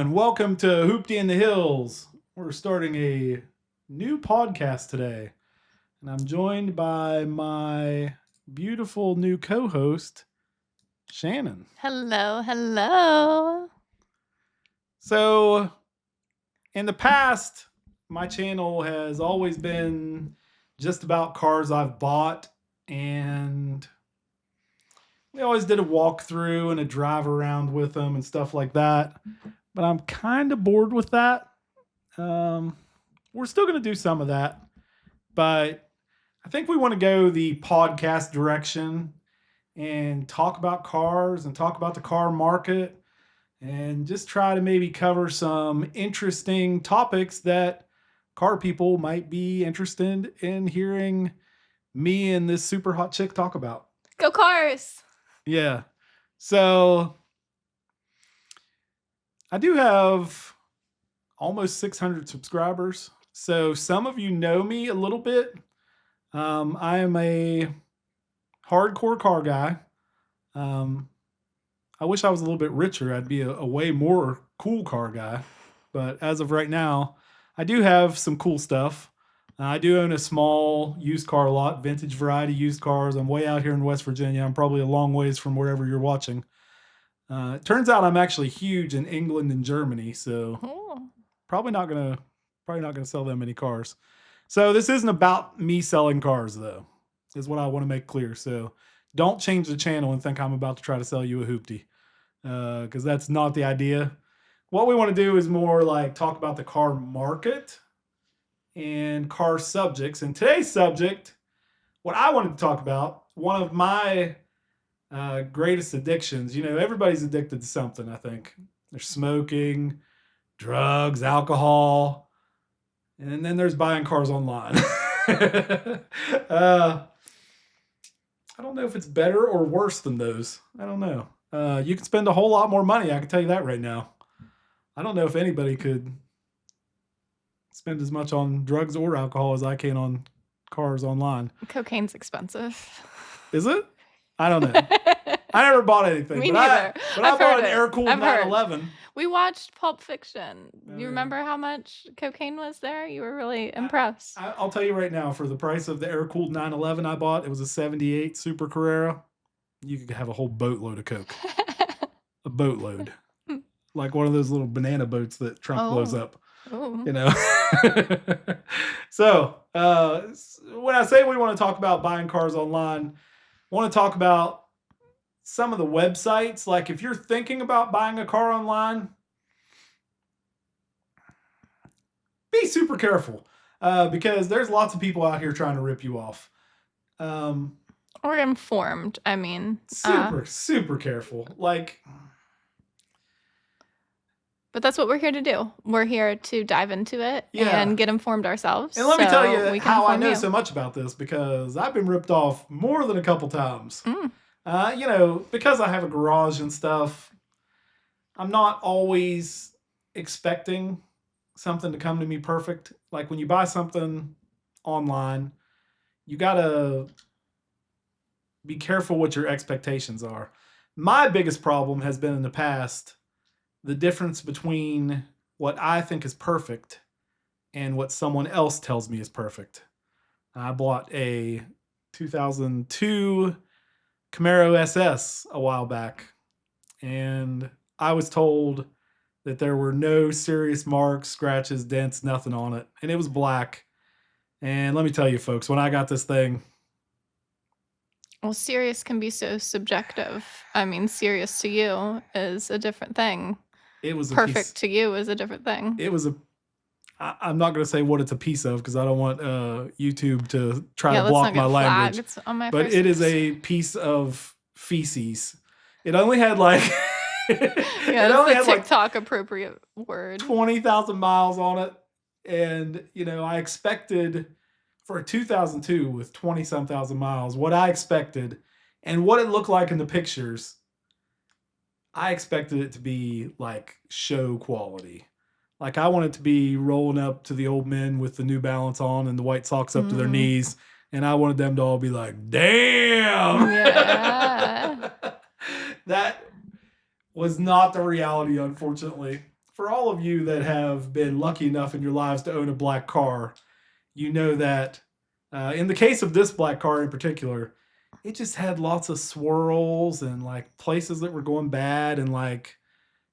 everyone. Welcome to Hoopty in the Hills. We're starting a new podcast today, and I'm joined by my beautiful new co-host, Shannon. Hello, hello. So, in the past, my channel has always been just about cars I've bought, and we always did a walkthrough and a drive around with them and stuff like that. But I'm kind of bored with that. We're still going to do some of that, but I think we want to go the podcast direction and talk about cars and talk about the car market and just try to maybe cover some interesting topics that car people might be interested in hearing me and this super hot chick talk about. Go cars! Yeah. So I do have almost 600 subscribers. So some of you know me a little bit. I am a hardcore car guy. I wish I was a little bit richer. I'd be a way more cool car guy. But as of right now, I do have some cool stuff. I do own a small used car lot, vintage variety used cars. I'm way out here in West Virginia. I'm probably a long ways from wherever you're watching. It turns out I'm actually huge in England and Germany, so probably not gonna sell that many cars. So this isn't about me selling cars, though, is what I want to make clear. So don't change the channel and think I'm about to try to sell you a hoopty, because that's not the idea. What we want to do is more like talk about the car market and car subjects. And today's subject, what I wanted to talk about, one of my greatest addictions. You know, everybody's addicted to something, I think. There's smoking, drugs, alcohol, and then there's buying cars online. I don't know if it's better or worse than those. I don't know. You can spend a whole lot more money, I can tell you that right now. I don't know if anybody could spend as much on drugs or alcohol as I can on cars online. Cocaine's expensive. Is it? I don't know. I never bought anything. Me neither. I bought an air-cooled 911. We watched Pulp Fiction. Oh, you remember how much cocaine was there? You were really impressed. I'll tell you right now, for the price of the air-cooled 911 I bought, it was a 78 Super Carrera. You could have a whole boatload of coke. A boatload. Like one of those little banana boats that Trump blows up. Ooh. You know? So, when I say we want to talk about buying cars online, I want to talk about some of the websites. Like if you're thinking about buying a car online, be super careful, because there's lots of people out here trying to rip you off. Or informed, I mean. Super careful. Like... But that's what we're here to do. We're here to dive into it and get informed ourselves. And let me tell you how I know so much about this, because I've been ripped off more than a couple times. You know, because I have a garage and stuff, I'm not always expecting something to come to me perfect. Like when you buy something online, you gotta be careful what your expectations are. My biggest problem has been in the past the difference between what I think is perfect and what someone else tells me is perfect. I bought a 2002 Camaro SS a while back, and I was told that there were no serious marks, scratches, dents, nothing on it, and it was black. And let me tell you, folks, when I got this thing... Well, serious can be so subjective. I mean, serious to you is a different thing. It was perfect to you is a different thing. It was I'm not going to say what it's a piece of, because I don't want YouTube to try to block my language. It's on my but it is a piece of feces. It only had like... it only had TikTok appropriate word. 20,000 miles on it. And, you know, I expected for a 2002 with 20-some thousand miles, what I expected and what it looked like in the pictures, I expected it to be like show quality. Like I want it to be rolling up to the old men with the New Balance on and the white socks up to their knees. And I wanted them to all be like, damn. Yeah. That was not the reality, unfortunately. for all of you that have been lucky enough in your lives to own a black car, you know that in the case of this black car in particular, it just had lots of swirls and like places that were going bad and like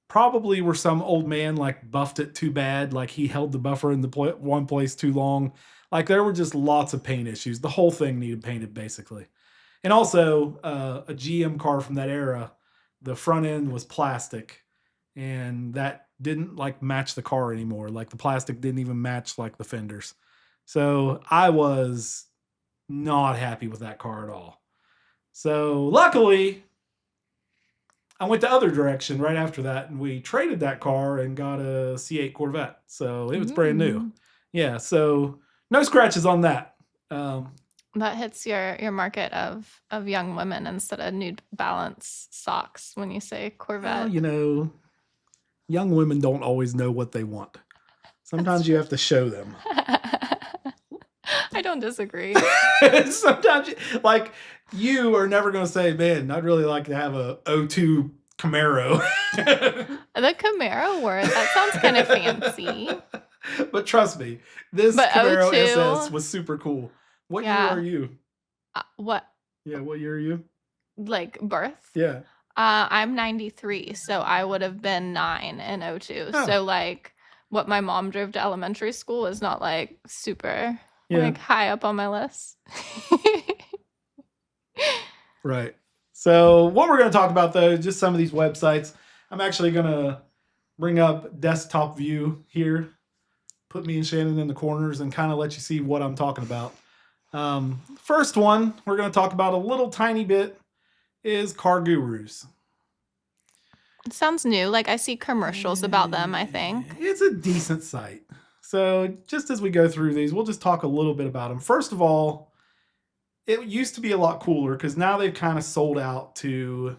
probably where some old man like buffed it too bad, like he held the buffer in the one place too long. Like there were just lots of paint issues. The whole thing needed painted basically. And also a GM car from that era, the front end was plastic and that didn't like match the car anymore. Like the plastic didn't even match like the fenders. So I was not happy with that car at all. So luckily, I went the other direction right after that, and we traded that car and got a C8 Corvette. So it was brand new. Yeah, so no scratches on that. That hits your market of young women instead of New Balance socks when you say Corvette. Well, young women don't always know what they want. Sometimes you have to show them. I don't disagree. Sometimes, like, you are never going to say, man, I'd really like to have a '02 Camaro. The Camaro word, that sounds kind of fancy. But trust me, this Camaro SS was super cool. What year are you? What? Yeah, what year are you? Like birth? Yeah. I'm 93, so I would have been 9 in '02. Oh. So like what my mom drove to elementary school is not like super like high up on my list. Right. So what we're going to talk about though is just some of these websites. I'm actually going to bring up desktop view here, put me and Shannon in the corners and kind of let you see what I'm talking about. First one we're going to talk about a little tiny bit is Car Gurus. It sounds new. Like I see commercials about them, I think. It's a decent site. So just as we go through these, we'll just talk a little bit about them. First of all, it used to be a lot cooler because now they've kind of sold out to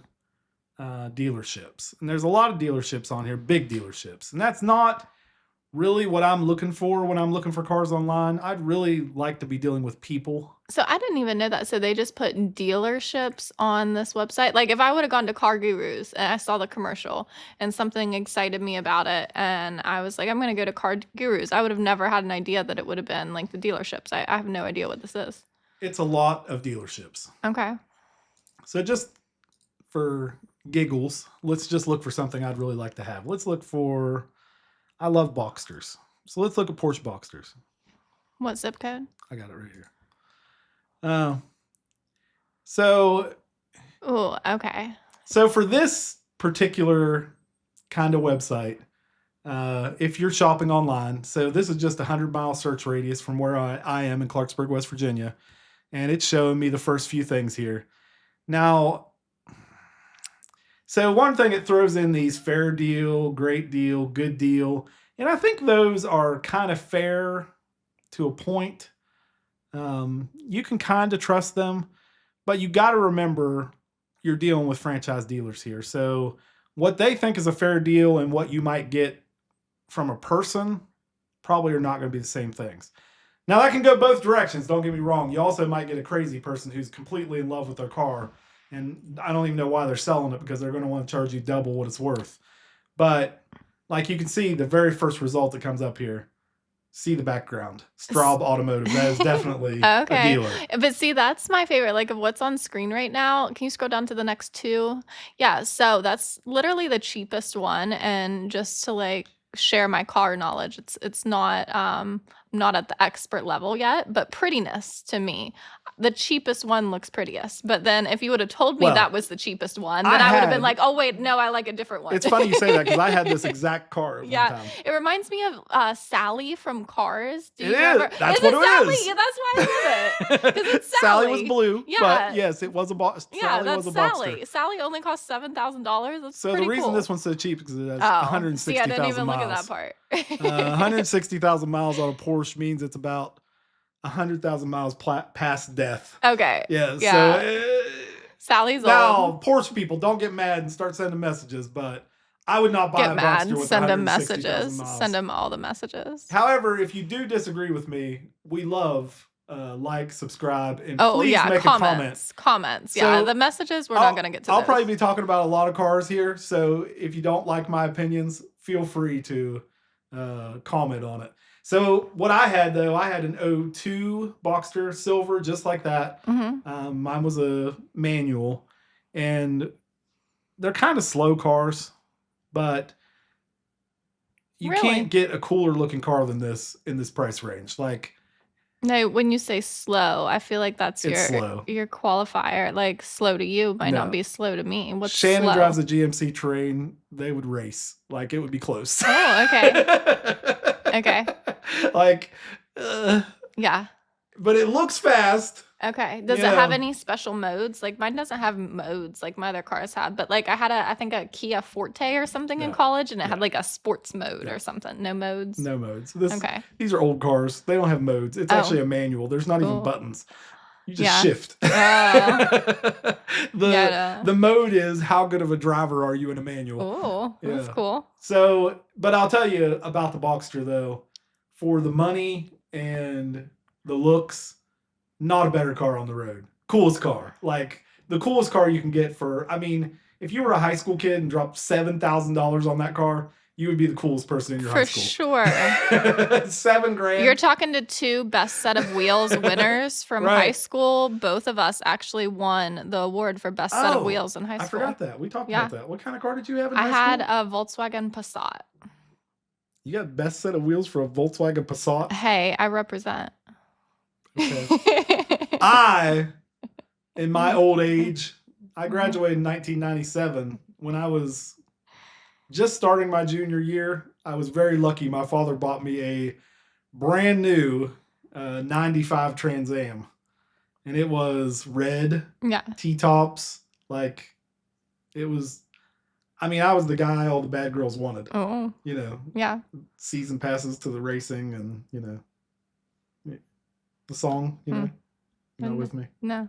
dealerships. And there's a lot of dealerships on here, big dealerships. And that's not really what I'm looking for when I'm looking for cars online. I'd really like to be dealing with people. So I didn't even know that. So they just put dealerships on this website. Like if I would have gone to Car Gurus and I saw the commercial and something excited me about it and I was like, I'm going to go to Car Gurus, I would have never had an idea that it would have been like the dealerships. I have no idea what this is. It's a lot of dealerships. Okay. So just for giggles, let's just look for something I'd really like to have. Let's look for, I love Boxsters. So let's look at Porsche Boxsters. What zip code? I got it right here. So. Oh, okay. So for this particular kind of website, if you're shopping online, so this is just a 100-mile search radius from where I am in Clarksburg, West Virginia. And it's showing me the first few things here. Now, so one thing it throws in these fair deal, great deal, good deal. And I think those are kind of fair to a point. You can kind of trust them, but you got to remember you're dealing with franchise dealers here. So what they think is a fair deal and what you might get from a person probably are not going to be the same things. Now that can go both directions. Don't get me wrong. You also might get a crazy person who's completely in love with their car. And I don't even know why they're selling it because they're going to want to charge you double what it's worth. But like you can see the very first result that comes up here. See the background. Straub Automotive. That is definitely a dealer. But see, that's my favorite. Like of what's on screen right now. Can you scroll down to the next two? Yeah. So that's literally the cheapest one. And just to like share my car knowledge, it's not not at the expert level yet, but prettiness to me, the cheapest one looks prettiest. But then if you would have told me that was the cheapest one, then I would have been like, oh wait, no, I like a different one. It's funny you say that because I had this exact car at one time. It reminds me of Sally from Cars. Do you remember? That's what it Sally? is. Yeah, that's why I love it. Because it's Sally Sally. was blue, but yes, it was a box. Yeah, that's Sally. Sally only cost $7,000. That's so pretty the reason cool. This one's so cheap is because it has 160,000 miles. I didn't even look at that part. 160,000 miles on a Porsche means it's about 100,000 miles past death. Okay. Yeah. So Sally's now, old. Porsche people, don't get mad and start sending messages, but I would not buy a Boxster with 160,000 miles. Send them all the messages. However, if you do disagree with me, we love like, subscribe, and please make a comment. Comments. Yeah, the messages we're not going to get to. I'll probably be talking about a lot of cars here, so if you don't like my opinions, feel free to comment on it. So what I had though, I had an '02 Boxster silver, just like that. Mhm. Mine was a manual, and they're kind of slow cars, but you can't Really? get a cooler looking car than this in this price range. Like, No, when you say slow, I feel like that's it's slow. your qualifier. Like slow to you might not No. be slow to me. What's Shannon drives slow? a GMC Terrain. They would race. Like, it would be close. Oh, okay. Okay. Like, uh, Yeah. but it looks fast. Okay. Does You it have know, any special modes? Like mine doesn't have modes like my other cars had, but like I think a Kia Forte or something in no, college and it had no, like a sports mode no, or something. No modes. no modes. Okay. These are old cars. They don't have modes. It's Oh, actually a manual. There's not even cool. buttons. You just Yeah. shift. Oh, The yeah. mode is how good of a driver are you in a manual. Oh, that's Yeah. cool. So, but I'll tell you about the Boxster though. For the money and the looks, not a better car on the road. Coolest car. Like, the coolest car you can get for, I mean, if you were a high school kid and dropped $7,000 on that car, you would be the coolest person in your high For school. sure. $7,000. You're talking to two best set of wheels winners from high Right. school. Both of us actually won the award for best set of Oh, wheels in high I school. forgot that. We talked Yeah. about that. What kind of car did you have in I high had school? a Volkswagen Passat. You got best set of wheels for a Volkswagen Passat? Hey, I represent. Okay. In my old age, I graduated in 1997. When I was just starting my junior year, I was very lucky. My father bought me a brand new 95 Trans Am. And it was red, Yeah. T-tops. Like, it was, I mean, I was the guy all the bad girls wanted. Oh, You know, yeah. season passes to the racing and, you know, the song, you know, with me. No.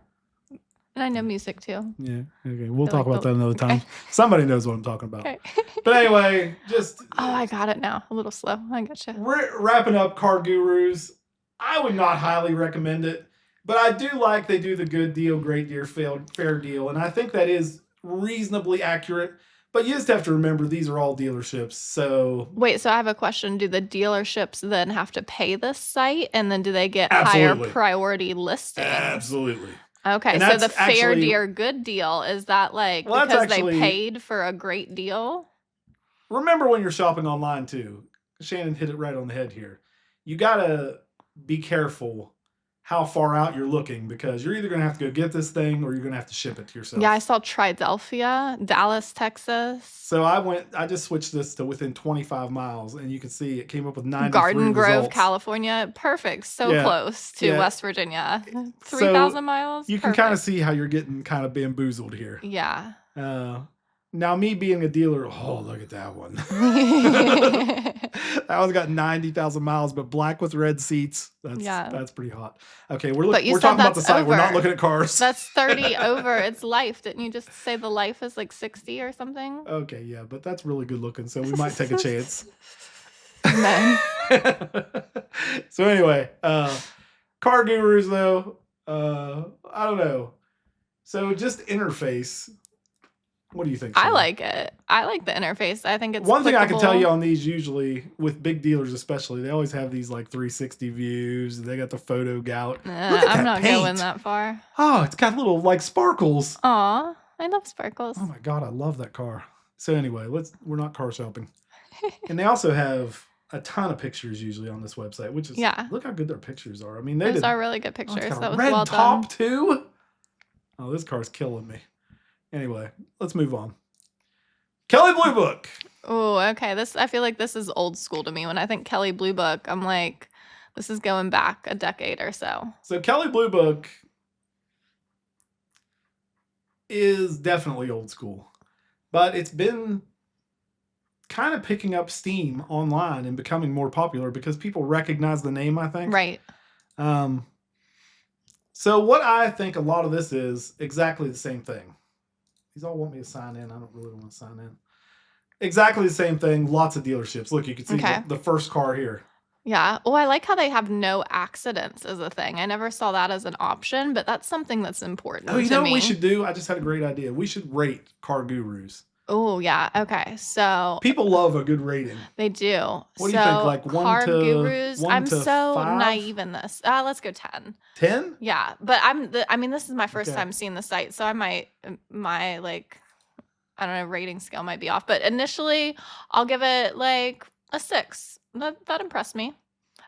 And I know music too. Yeah. Okay. We'll I talk like about the- that another okay. time. Somebody knows what I'm talking about. Okay. But anyway, just Oh, I got it now. A little slow. I gotcha. wrapping up Car Gurus. I would not highly recommend it, but I do like they do the good deal, great deal, fair deal, and I think that is reasonably accurate. But you just have to remember these are all dealerships. So Wait, so I have a question. Do the dealerships then have to pay this site and then do they get Absolutely. higher priority listings? Absolutely. Okay, And so that's the fair actually- deal good deal, is that like Well, that's because actually- they paid for a great deal? Remember when you're shopping online too. Shannon hit it right on the head here. You gotta be careful how far out you're looking because you're either gonna have to go get this thing or you're gonna have to ship it to yourself. Yeah, I saw Triadelphia, Dallas, Texas, So I just switched this to within 25 miles, and you can see it came up with 93 Garden Grove, results. California. Perfect. So Yeah, close to yeah. West Virginia. So 3,000 miles. You can kind of Perfect. see how you're getting kind of bamboozled here. Yeah. Now, me being a dealer, oh, look at that one. That one's got 90,000 miles, but black with red seats. That's pretty hot. Okay, we're But you we're said talking about the that's site. We're not over. looking at cars. That's 30 over. It's life. Didn't you just say the life is like 60 or something? Okay, yeah, but that's really good looking, so we might take a chance. No. So anyway, Car Gurus though, I don't know. So just interface. What do you think? I Shannon? like it. I like the interface. I think it's One thing I can tell clickable. you on these, usually with big dealers especially, they always have these like 360 views. They got the photo gout. Look at I'm that not paint. going that far. Oh, it's got little like sparkles. Aw, I love sparkles. Oh my god, I love that car. So anyway, we're not car shopping. And they also have a ton of pictures usually on this website, which is Yeah. Look how good their pictures are. I mean, Those are really good Oh, it's pictures. got a That was red well top done. too. Oh, this car's killing me. Anyway, let's move on. Kelly Blue Book. Oh, okay. I feel like this is old school to me. When I think Kelly Blue Book, I'm like, this is going back a decade or so. So Kelly Blue Book is definitely old school, but it's been kind of picking up steam online and becoming more popular because people recognize the name, I think. Right. So what I think a lot of this is exactly the same thing. These all want me to sign in. I don't really want to sign in. Exactly the same thing. Lots of dealerships. Look, you can see Okay. the first car here. Yeah. Oh, I like how they have no accidents as a thing. I never saw that as an option, but that's something that's important Oh, you to know me. what we should do? I just had a great idea. We should rate Car Gurus. Oh, yeah. Okay. So People love a good rating. they do. What do you think? So Like car gurus, one I'm to so five, naive in this. Let's go 10. 10? Yeah, but I mean, this is my first Okay. time seeing the site, so I might my like I don't know, rating scale might be off. But initially, I'll give it like a 6. That impressed me.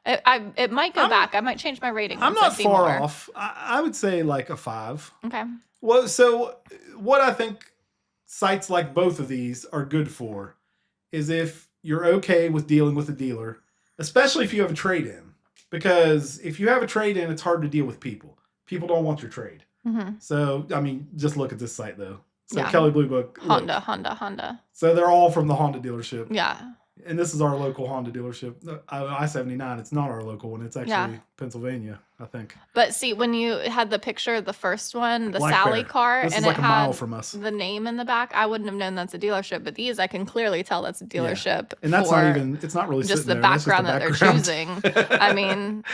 It might go I'm back. I might change my rating I'm once I not see far more. off. I would say like a 5. Okay. Well, so what I think sites like both of these are good for is if you're okay with dealing with a dealer, especially if you have a trade in. Because if you have a trade in, it's hard to deal with people. People don't want your trade. Mm-hmm. So, I mean, just look at this site though. So, Yeah. Kelly Blue Book, look. Honda. So, they're all from the Honda dealership. Yeah. And this is our local Honda dealership. I-79, it's not our local one. It's actually Yeah. Pennsylvania, I think. But see, when you had the picture of the first one, the Black Sally Bear. car, This and is like it a mile had from us. the name in the back, I wouldn't have known that's a dealership. But these, I can clearly tell that's a dealership. And that's not even, it's not really just sitting the there. That's just background that they're choosing. I mean,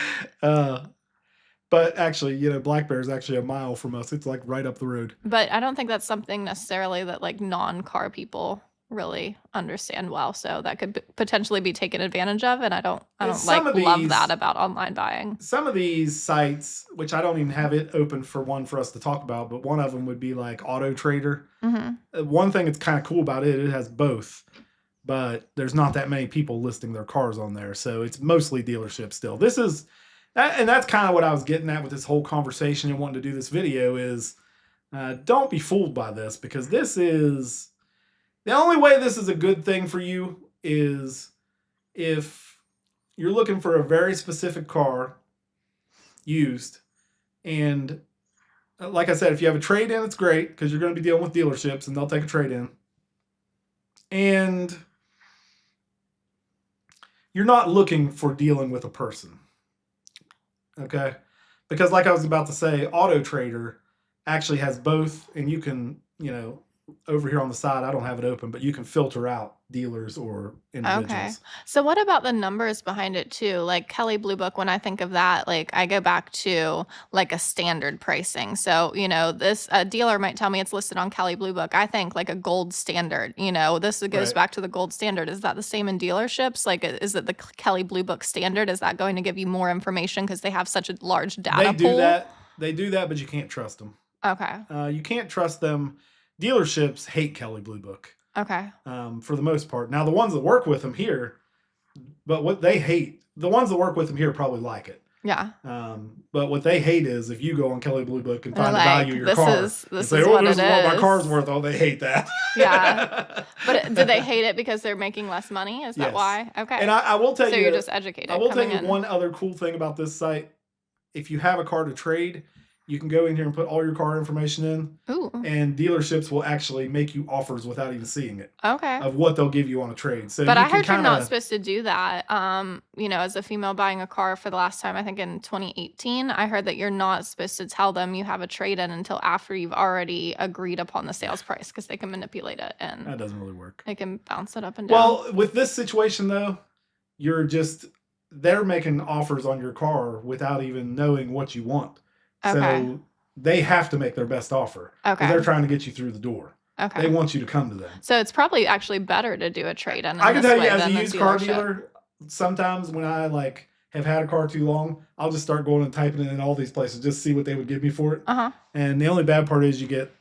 but actually, you know, Black Bear is actually a mile from us. It's like right up the road. but I don't think that's something necessarily that like non-car people really understand well. So that could potentially be taken advantage of, and I don't love that about online buying. Some of these sites, which I don't even have it open for one for us to talk about, but one of them would be like Auto Trader. Mm-hmm. One thing that's kind of cool about it has both, but there's not that many people listing their cars on there, so it's mostly dealerships still. This is, and that's kind of what I was getting at with this whole conversation and wanting to do this video is, don't be fooled by this, because this is, the only way this is a good thing for you is if you're looking for a very specific car used, and like I said, if you have a trade-in, it's great because you're going to be dealing with dealerships and they'll take a trade-in. And you're not looking for dealing with a person. Okay? Because like I was about to say, Auto Trader actually has both, and you can, you know, over here on the side, I don't have it open, but you can filter out dealers or individuals. Okay. So what about the numbers behind it too? Like Kelly Blue Book, when I think of that, like I go back to like a standard pricing. So, you know, this a dealer might tell me it's listed on Kelly Blue Book. I think like a gold standard, you know, this goes back to the gold standard. Is that the same in dealerships? Like, is it the Kelly Blue Book standard? Is that going to give you more information because they have such a large data pool? They do that, but you can't trust them. Okay. You can't trust them. Dealerships hate Kelly Blue Book. Okay. For the most part. Now, the ones that work with them here, but what they hate, the ones that work with them here probably like it. Yeah. But what they hate is if you go on Kelly Blue Book and find the value of your car, this is what my car's worth. Oh, they hate that. Yeah. But do they hate it because they're making less money? Is that why? Okay. And I will tell you. So you're just educated. I will tell you one other cool thing about this site. If you have a car to trade, you can go in here and put all your car information in. Ooh. And dealerships will actually make you offers without even seeing it. Okay. Of what they'll give you on a trade. So, but I heard you're not supposed to do that. You know, as a female buying a car for the last time, I think in 2018, I heard that you're not supposed to tell them you have a trade-in until after you've already agreed upon the sales price, because they can manipulate it and that doesn't really work. They can bounce it up and down. Well, with this situation though, they're making offers on your car without even knowing what you want. Okay. So they have to make their best offer. Okay. They're trying to get you through the door. Okay. They want you to come to them. So it's probably actually better to do a trade-in. I can tell you, as a used car dealer, sometimes when I have had a car too long, I'll just start going and typing it in all these places, just see what they would give me for it. And the only bad part is you get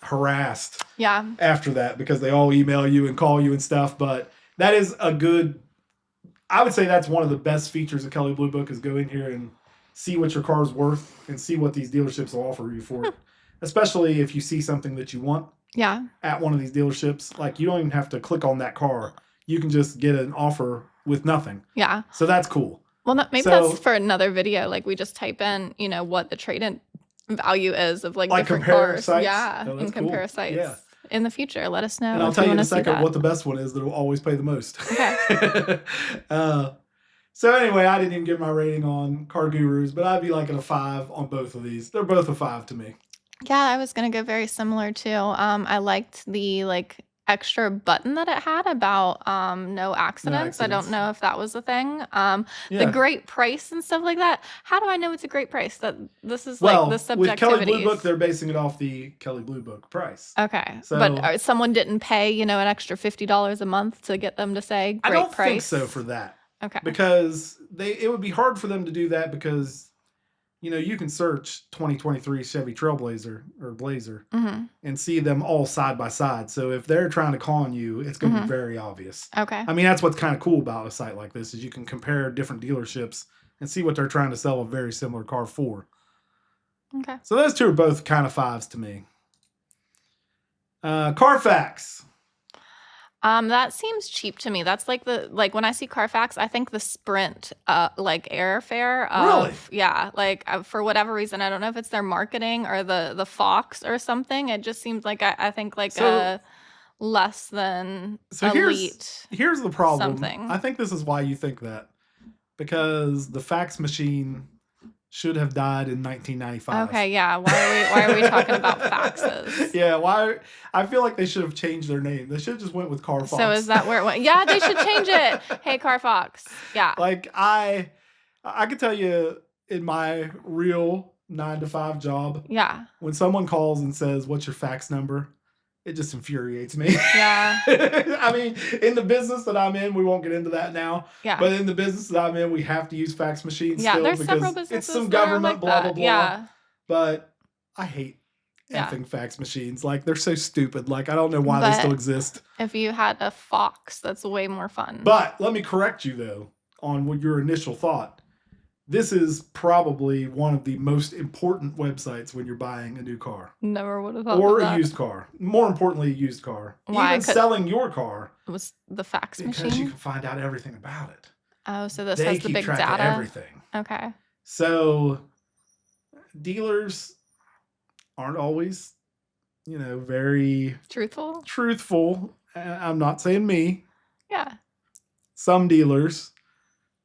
harassed. Yeah. After that, because they all email you and call you and stuff. But that is I would say that's one of the best features of Kelly Blue Book, is go in here and see what your car's worth and see what these dealerships will offer you for it. Especially if you see something that you want. Yeah. At one of these dealerships, like you don't even have to click on that car. You can just get an offer with nothing. Yeah. So that's cool. Well, maybe that's for another video. Like we just type in, you know, what the trade-in value is of like different cars. Sites? Yeah. Oh, and compare sites. Yeah. In the future, let us know. And I'll tell you in a second what the best one is that will always pay the most. Okay. So anyway, I didn't even give my rating on Car Gurus, but I'd be like at a 5 on both of these. They're both a 5 to me. Yeah, I was gonna go very similar too. I liked the like extra button that it had about no No accidents. I don't accidents. know if that was a thing. The Yeah. great price and stuff like that. How do I know it's a great price? That this is like the Well, with Kelly Blue Book, subjectivities. they're basing it off the Kelly Blue Book price. Okay, but So someone didn't pay, an extra $50 a month to get them to say I great don't think so price. for that, Okay. because it would be hard for them to do that, because you can search 2023 Chevy Trailblazer or Blazer Mm-hmm. and see them all side by side. So if they're trying to con you, it's going to be Mm-hmm. very obvious. Okay. I mean, that's what's kind of cool about a site like this, is you can compare different dealerships and see what they're trying to sell a very similar car for. Okay. So those two are both kind of fives to me. Carfax. That seems cheap to me. That's like when I see Carfax, I think the Sprint like airfare Really? of yeah, like for whatever reason, I don't know if it's their marketing or the Fox or something. It just seems like I think like So a less than so elite here's the problem. something. I think this is why you think that, because the fax machine should have died in 1995. Okay, yeah. Why are we talking about faxes? Yeah, why? I feel like they should have changed their name. They should have just went with Carfax. So is that where it went? Yeah, they should change it. Hey, Carfax. Yeah. Like I could tell you, in my real 9 to 5 job, Yeah. when someone calls and says, "What's your fax number?" it just infuriates me. Yeah. I mean, in the business that I'm in, we won't get into that now. Yeah. But in the business that I'm in, we have to use fax machines Yeah, still, there's because several it's businesses some that are government, like blah, blah, that. blah. Yeah. But I hate Yeah. effing fax machines. Like, they're so stupid. Like, I don't know why they still exist. If you had a Fox, that's way more fun. But let me correct you, though, on what your initial thought. This is probably one of the most important websites when you're buying a new car. Never would have thought Or of a that. used car. More importantly, a used car. Why? Even selling your car. It was the fax Because machine? you can find out everything about it. Oh, so this They has the keep big track data? of everything. Okay. So dealers aren't always, very Truthful? I'm not saying me. Yeah. Some dealers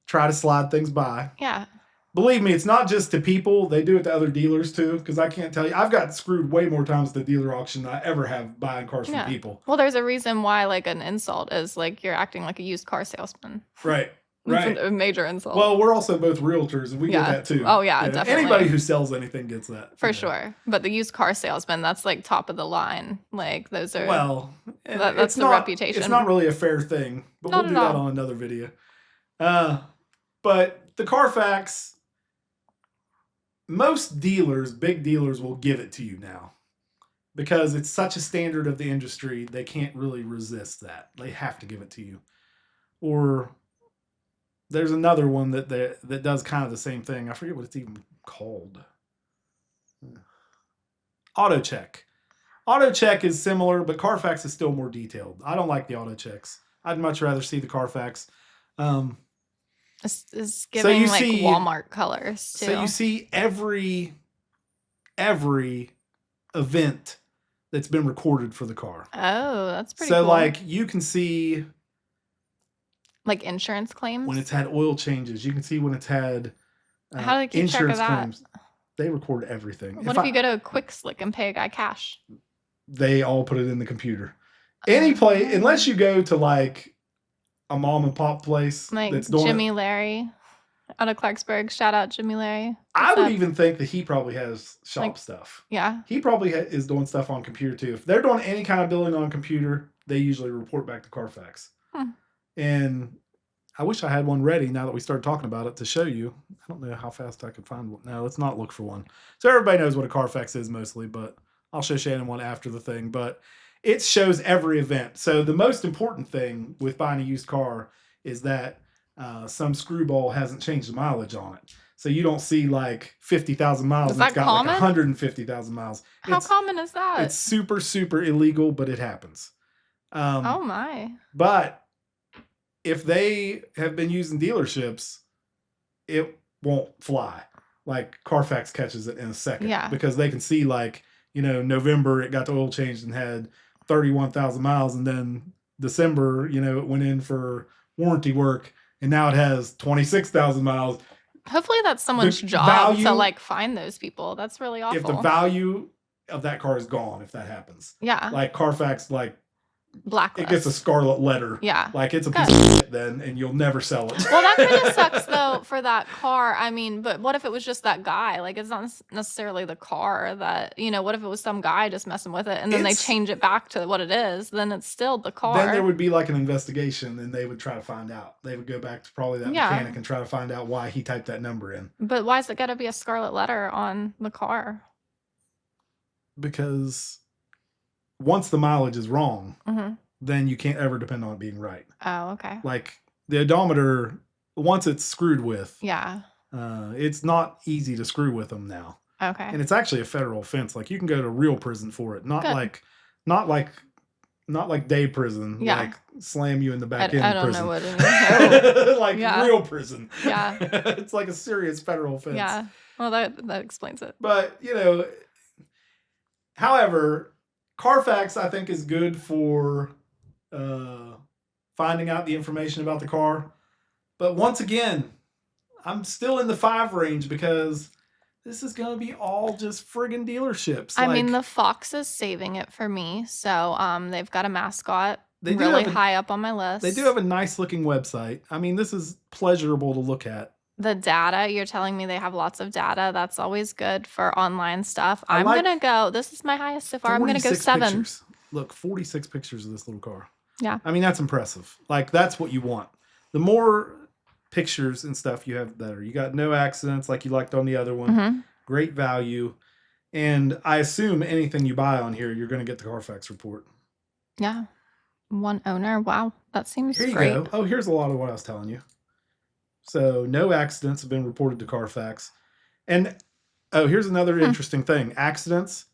try to slide things by. Yeah. Believe me, it's not just to people. They do it to other dealers too, because I can't tell you. I've got screwed way more times at the dealer auction than I ever have buying cars from people. Well, there's a reason why like an insult is like you're acting like a used car salesman. Right. It's a major insult. Well, we're also both realtors, and we get that too. Oh, yeah, definitely. Anybody who sells anything gets that. For sure. But the used car salesman, that's like top of the line. Like those are... Well, that's the reputation. It's not really a fair thing, but we'll do that on another video. But the Carfax, most dealers, big dealers, will give it to you now. Because it's such a standard of the industry, they can't really resist that. They have to give it to you. Or there's another one that does kind of the same thing. I forget what it's even called. AutoCheck. AutoCheck is similar, but Carfax is still more detailed. I don't like the AutoChecks. I'd much rather see the Carfax. It's giving Walmart colors too. So you see every event that's been recorded for the car. Oh, that's pretty cool. So like you can see like insurance claims when it's had oil changes. You can see when it's had how do they keep insurance track of that? claims. They record everything. What if you go to a Quick Slick and pay a guy cash? They all put it in the computer. Any place, unless you go to like a mom and pop place, like that's doing Jimmy Larry out of Clarksburg. Shout out Jimmy Larry. I would even think that he probably has shop stuff. Yeah. He probably is doing stuff on computer too. If they're doing any kind of billing on computer, they usually report back to Carfax. And I wish I had one ready now that we started talking about it to show you. I don't know how fast I could find one. No, let's not look for one. So everybody knows what a Carfax is mostly, but I'll show Shannon one after the thing. But it shows every event. So the most important thing with buying a used car is that some screwball hasn't changed the mileage on it. So you don't see like 50,000 miles and it's got like 150,000 miles. How common is that? It's super, super illegal, but it happens. Oh my. But if they have been using dealerships, it won't fly. Like Carfax catches it in a second. Yeah. Because they can see like, November it got the oil changed and had 31,000 miles, and then December, it went in for warranty work and now it has 26,000 miles. Hopefully that's someone's job to like find those people. That's really awful. If the value of that car is gone, if that happens. Yeah. Like Carfax, like Blacklist. It gets a scarlet letter. Yeah. Like it's a Good. piece of shit then, and you'll never sell it. Well, that kind of sucks though for that car. I mean, but what if it was just that guy? Like, it's not necessarily the car that, what if it was some guy just messing with it and then they change it back to what it is? Then it's still the car. Then there would be like an investigation and they would try to find out. They would go back to probably that mechanic and try to find out why he typed that number in. But why is it got to be a scarlet letter on the car? Because once the mileage is wrong, then you can't ever depend on it being right. Oh, okay. Like the odometer, once it's screwed with, it's not easy to screw with them now. Okay. And it's actually a federal offense. Like you can go to real prison for it, not like day prison, like slam you in the back end. I don't know what it means. Like real prison. Yeah. It's like a serious federal offense. Yeah. Well, that explains it. But, however, Carfax, I think, is good for finding out the information about the car. But once again, I'm still in the 5 range because this is going to be all just friggin' dealerships. I mean, the Fox is saving it for me. So they've got a mascot really high up on my list. They do have a nice looking website. I mean, this is pleasurable to look at. The data, you're telling me they have lots of data. That's always good for online stuff. I'm going to go, this is my highest so far. I'm going to go 7. Pictures. Look, 46 pictures of this little car. Yeah. I mean, that's impressive. Like, that's what you want. The more pictures and stuff you have, the better. You got no accidents like you liked on the other one. Great value. And I assume anything you buy on here, you're going to get the Carfax report. Yeah. 1 owner. Wow. That seems great. Here you go. Oh, here's a lot of what I was telling you. So no accidents have been reported to Carfax. And, here's another interesting thing. Accidents.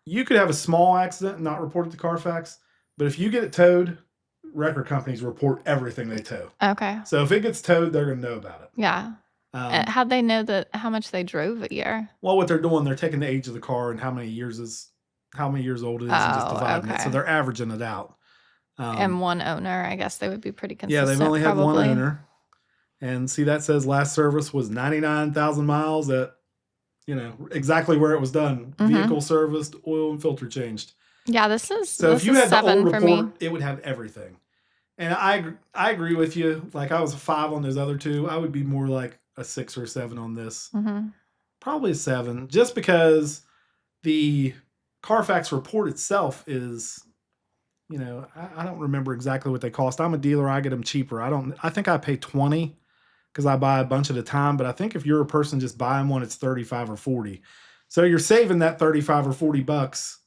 You could have a small accident and not report it to Carfax. But if you get it towed, record companies report everything they tow. Okay. So if it gets towed, they're going to know about it. Yeah. How'd they know how much they drove a year? Well, what they're doing, they're taking the age of the car and how many years old it is and just dividing it. So they're averaging it out. And 1 owner, I guess they would be pretty consistent. Yeah, they've only had 1 owner. And see, that says last service was 99,000 miles at, exactly where it was done. Vehicle serviced, oil and filter changed. Yeah, this is so if you had the old report, me. It would have everything. And I agree with you. Like I was a 5 on those other 2. I would be more like a 6 or 7 on this. Probably a 7, just because the Carfax report itself is, I don't remember exactly what they cost. I'm a dealer. I get them cheaper. I think I pay $20 because I buy a bunch at a time. But I think if you're a person just buying one, it's $35 or $40. So you're saving that $35 or $40,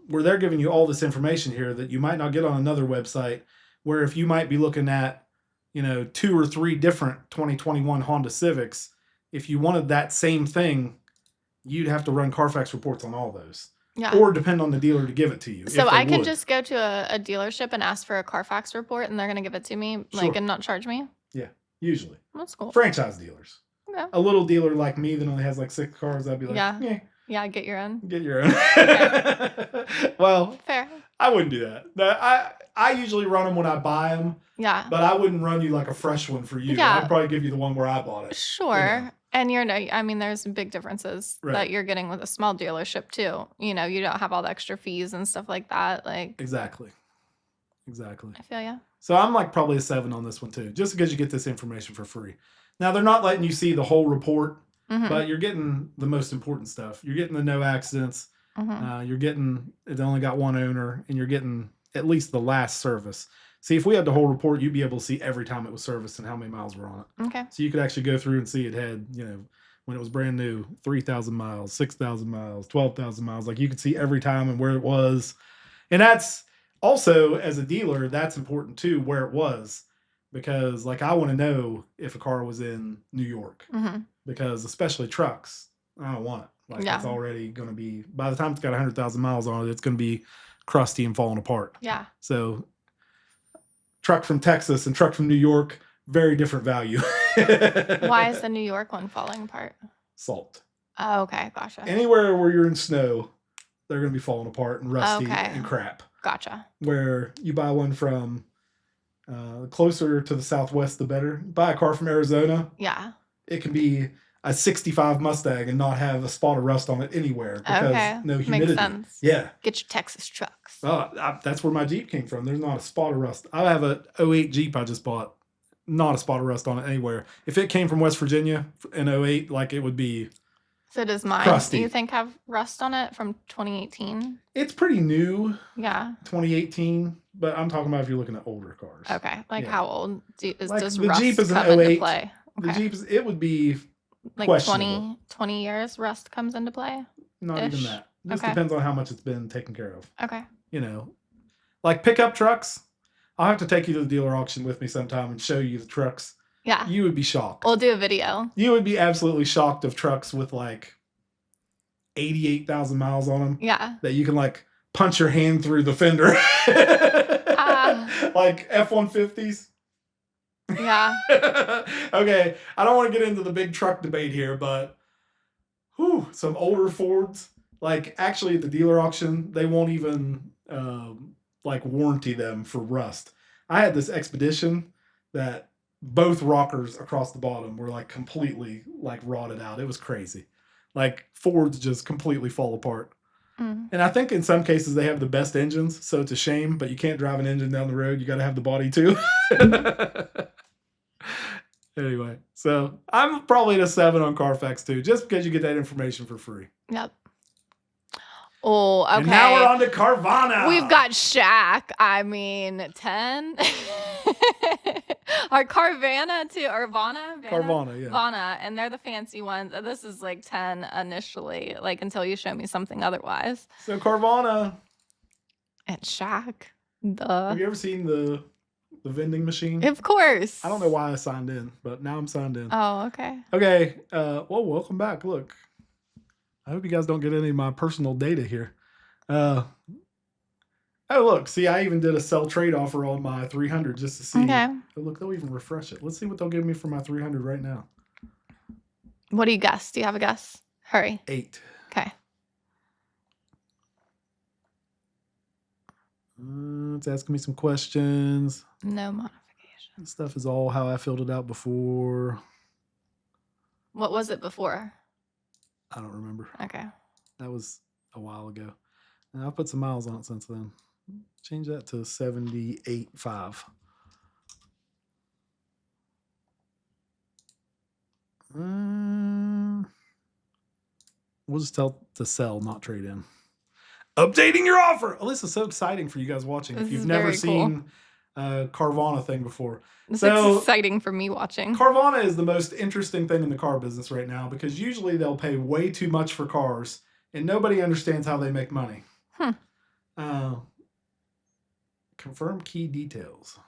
where they're giving you all this information here that you might not get on another website, where if you might be looking at, 2 or 3 different 2021 Honda Civics, if you wanted that same thing, you'd have to run Carfax reports on all those. Yeah. Or depend on the dealer to give it to you. So I can just go to a dealership and ask for a Carfax report and they're going to give it to me, and not charge me? Yeah, usually. That's cool. Franchise dealers. Yeah. A little dealer like me that only has like 6 cars, I'd be like, yeah, get your own. Get your own. Okay. Well, fair. I wouldn't do that. I usually run them when I buy them. Yeah. But I wouldn't run you like a fresh one for you. Yeah. I'd probably give you the one where I bought it. Sure. And there's big differences that you're getting with a small dealership too. You don't have all the extra fees and stuff like that. Like Exactly. I feel ya. So I'm like probably a 7 on this one too, just because you get this information for free. Now they're not letting you see the whole report, but you're getting the most important stuff. You're getting the no accidents. You're getting it only got 1 owner, and you're getting at least the last service. See, if we had the whole report, you'd be able to see every time it was serviced and how many miles were on it. Okay. So you could actually go through and see it had, when it was brand new, 3,000 miles, 6,000 miles, 12,000 miles. Like you could see every time and where it was. And that's also, as a dealer, that's important too, where it was. Because like I want to know if a car was in New York. Because especially trucks, I don't want it. Like it's already going to be, by the time it's got 100,000 miles on it, it's going to be crusty and falling apart. Yeah. So truck from Texas and truck from New York, very different value. Why is the New York one falling apart? Salt. Oh, okay. Gotcha. Anywhere where you're in snow, they're going to be falling apart and rusty and crap. Gotcha. Where you buy one from closer to the southwest, the better. Buy a car from Arizona. Yeah. It can be, a 65 Mustang and not have a spot of rust on it anywhere because no humidity. Makes sense. Yeah. Get your Texas trucks. That's where my Jeep came from. There's not a spot of rust. I have a '08 Jeep I just bought. Not a spot of rust on it anywhere. If it came from West Virginia in '08, like it would be. So does mine, crusty. Do you think, have rust on it from 2018? It's pretty new. Yeah. 2018, but I'm talking about if you're looking at older cars. Okay. Like how old? Does the rust Jeep is an come 08. into play? Okay. The Jeep it would be like 20 years rust comes into play? Not even that. Just Okay. depends on how much it's been taken care of. Okay. You know, like pickup trucks. I'll have to take you to the dealer auction with me sometime and show you the trucks. Yeah. You would be shocked. We'll do a video. You would be absolutely shocked of trucks with like 88,000 miles on them. Yeah. That you can like punch your hand through the fender. Like F-150s. Yeah. Okay. I don't want to get into the big truck debate here, but some older Fords, like actually at the dealer auction, they won't even like warranty them for rust. I had this Expedition that both rockers across the bottom were like completely like rotted out. It was crazy. Like Fords just completely fall apart. Mm. And I think in some cases they have the best engines, so it's a shame, but you can't drive an engine down the road. You got to have the body too. Anyway, so I'm probably at a 7 on Carfax too, just because you get that information for free. Yep. Oh, okay. And now we're on to Carvana. We've got Shaq. I mean, 10. Our Carvana too, or Vana? Carvana, yeah. Vana, and they're the fancy ones. This is like 10 initially, like until you show me something otherwise. So Carvana. And Shaq. Duh. Have you ever seen the vending machine? Of course. I don't know why I signed in, but now I'm signed in. Oh, okay. Okay. Well, welcome back. Look. I hope you guys don't get any of my personal data here. Oh, look. See, I even did a sell trade offer on my 300 just to see. Okay. Oh, look, they'll even refresh it. Let's see what they'll give me for my 300 right now. What do you guess? Do you have a guess? Hurry. 8. Okay. It's asking me some questions. No modification. This stuff is all how I filled it out before. What was it before? I don't remember. Okay. That was a while ago. And I've put some miles on it since then. Change that to 78.5. We'll just tell to sell, not trade in. Updating your offer. Oh, this is so exciting for you guys watching. This if you've is never very cool. seen a Carvana thing before. This So- is exciting for me watching. Carvana is the most interesting thing in the car business right now because usually they'll pay way too much for cars and nobody understands how they make money. Confirm key details.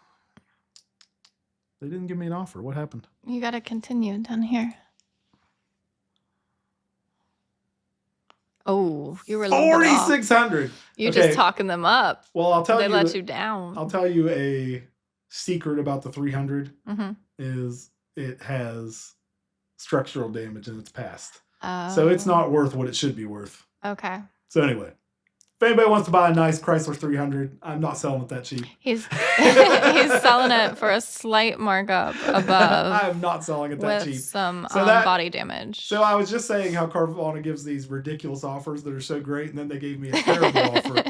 They didn't give me an offer. What happened? You got to continue down here. Oh, you were a little bit off. 4,600. You Okay. just talking them up. Well, I'll tell They you. let you down. I'll tell you a secret about the 300 Mm-hmm. is it has structural damage in its past. So it's not worth what it should be worth. Okay. So anyway, if anybody wants to buy a nice Chrysler 300, I'm not selling it that cheap. He's he's selling it for a slight markup above I'm not selling it that with cheap. some So that- body damage. So I was just saying how Carvana gives these ridiculous offers that are so great, and then they gave me a terrible offer.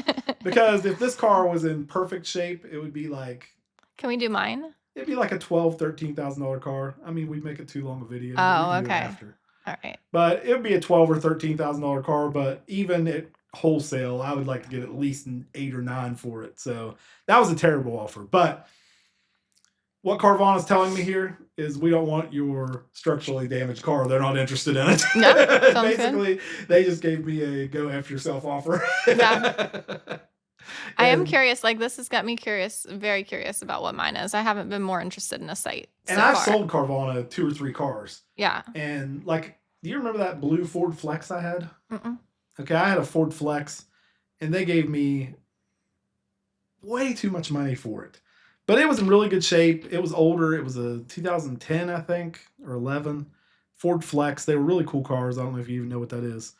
Because if this car was in perfect shape, it would be like Can we do mine? it'd be like a $12,000-$13,000 car. I mean, we'd make it too long a video. Oh, We can do it okay. after. All right. But it would be a $12,000 or $13,000 car. But even at wholesale, I would like to get at least an 8 or 9 for it. So that was a terrible offer. But what Carvana's telling me here is we don't want your structurally damaged car. They're not interested in it. No, sounds good. Basically, they just gave me a go F yourself offer. Yeah. I am And- curious. Like, this has got me curious, very curious about what mine is. I haven't been more interested in a site And so I've far. sold Carvana 2 or 3 cars. Yeah. And like, do you remember that blue Ford Flex I had? Mm-mm. Okay, I had a Ford Flex, and they gave me way too much money for it. But it was in really good shape. It was older. It was a 2010, I think, or 11. Ford Flex. They were really cool cars. I don't know if you even know what that is.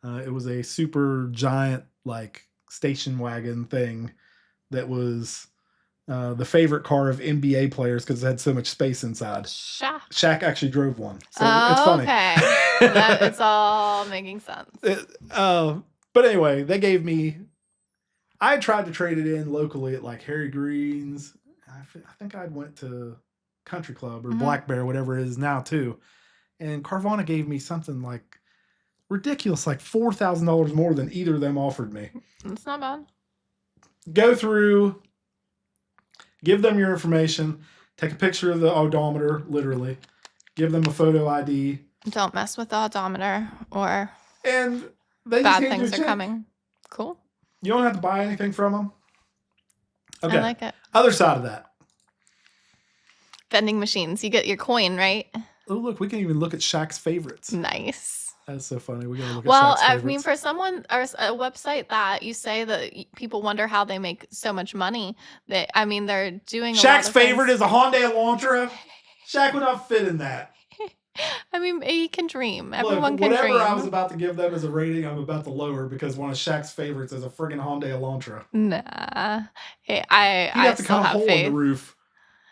It was a super giant, like, station wagon thing that was the favorite car of NBA players because it had so much space inside. Shaq actually drove one, so it's funny. Okay, it's all making sense. But anyway, they gave me. I tried to trade it in locally at like Harry Green's. I think I went to Country Club or Black Bear, whatever it is now too. And Carvana gave me something like ridiculous, like $4,000 more than either of them offered me. It's not bad. Go through, give them your information, take a picture of the odometer, literally, give them a photo ID. Don't mess with the odometer or and they bad things are coming. Cool. You don't have to buy anything from them. Okay. I like it. Other side of that. Vending machines. You get your coin, right? Oh, look, we can even look at Shaq's favorites. Nice. That's so funny. We're gonna look at Well, Shaq's favorites. I mean, for someone or a website that you say that people wonder how they make so much money, they're doing. Shaq's favorite is a Hyundai Elantra. Shaq would not fit in that. I mean, he can dream. Everyone can dream. Whatever I was about to give them as a rating, I'm about to lower because one of Shaq's favorites is a friggin' Hyundai Elantra. Nah. Hey, I have to still cut a have hole faith. in the roof.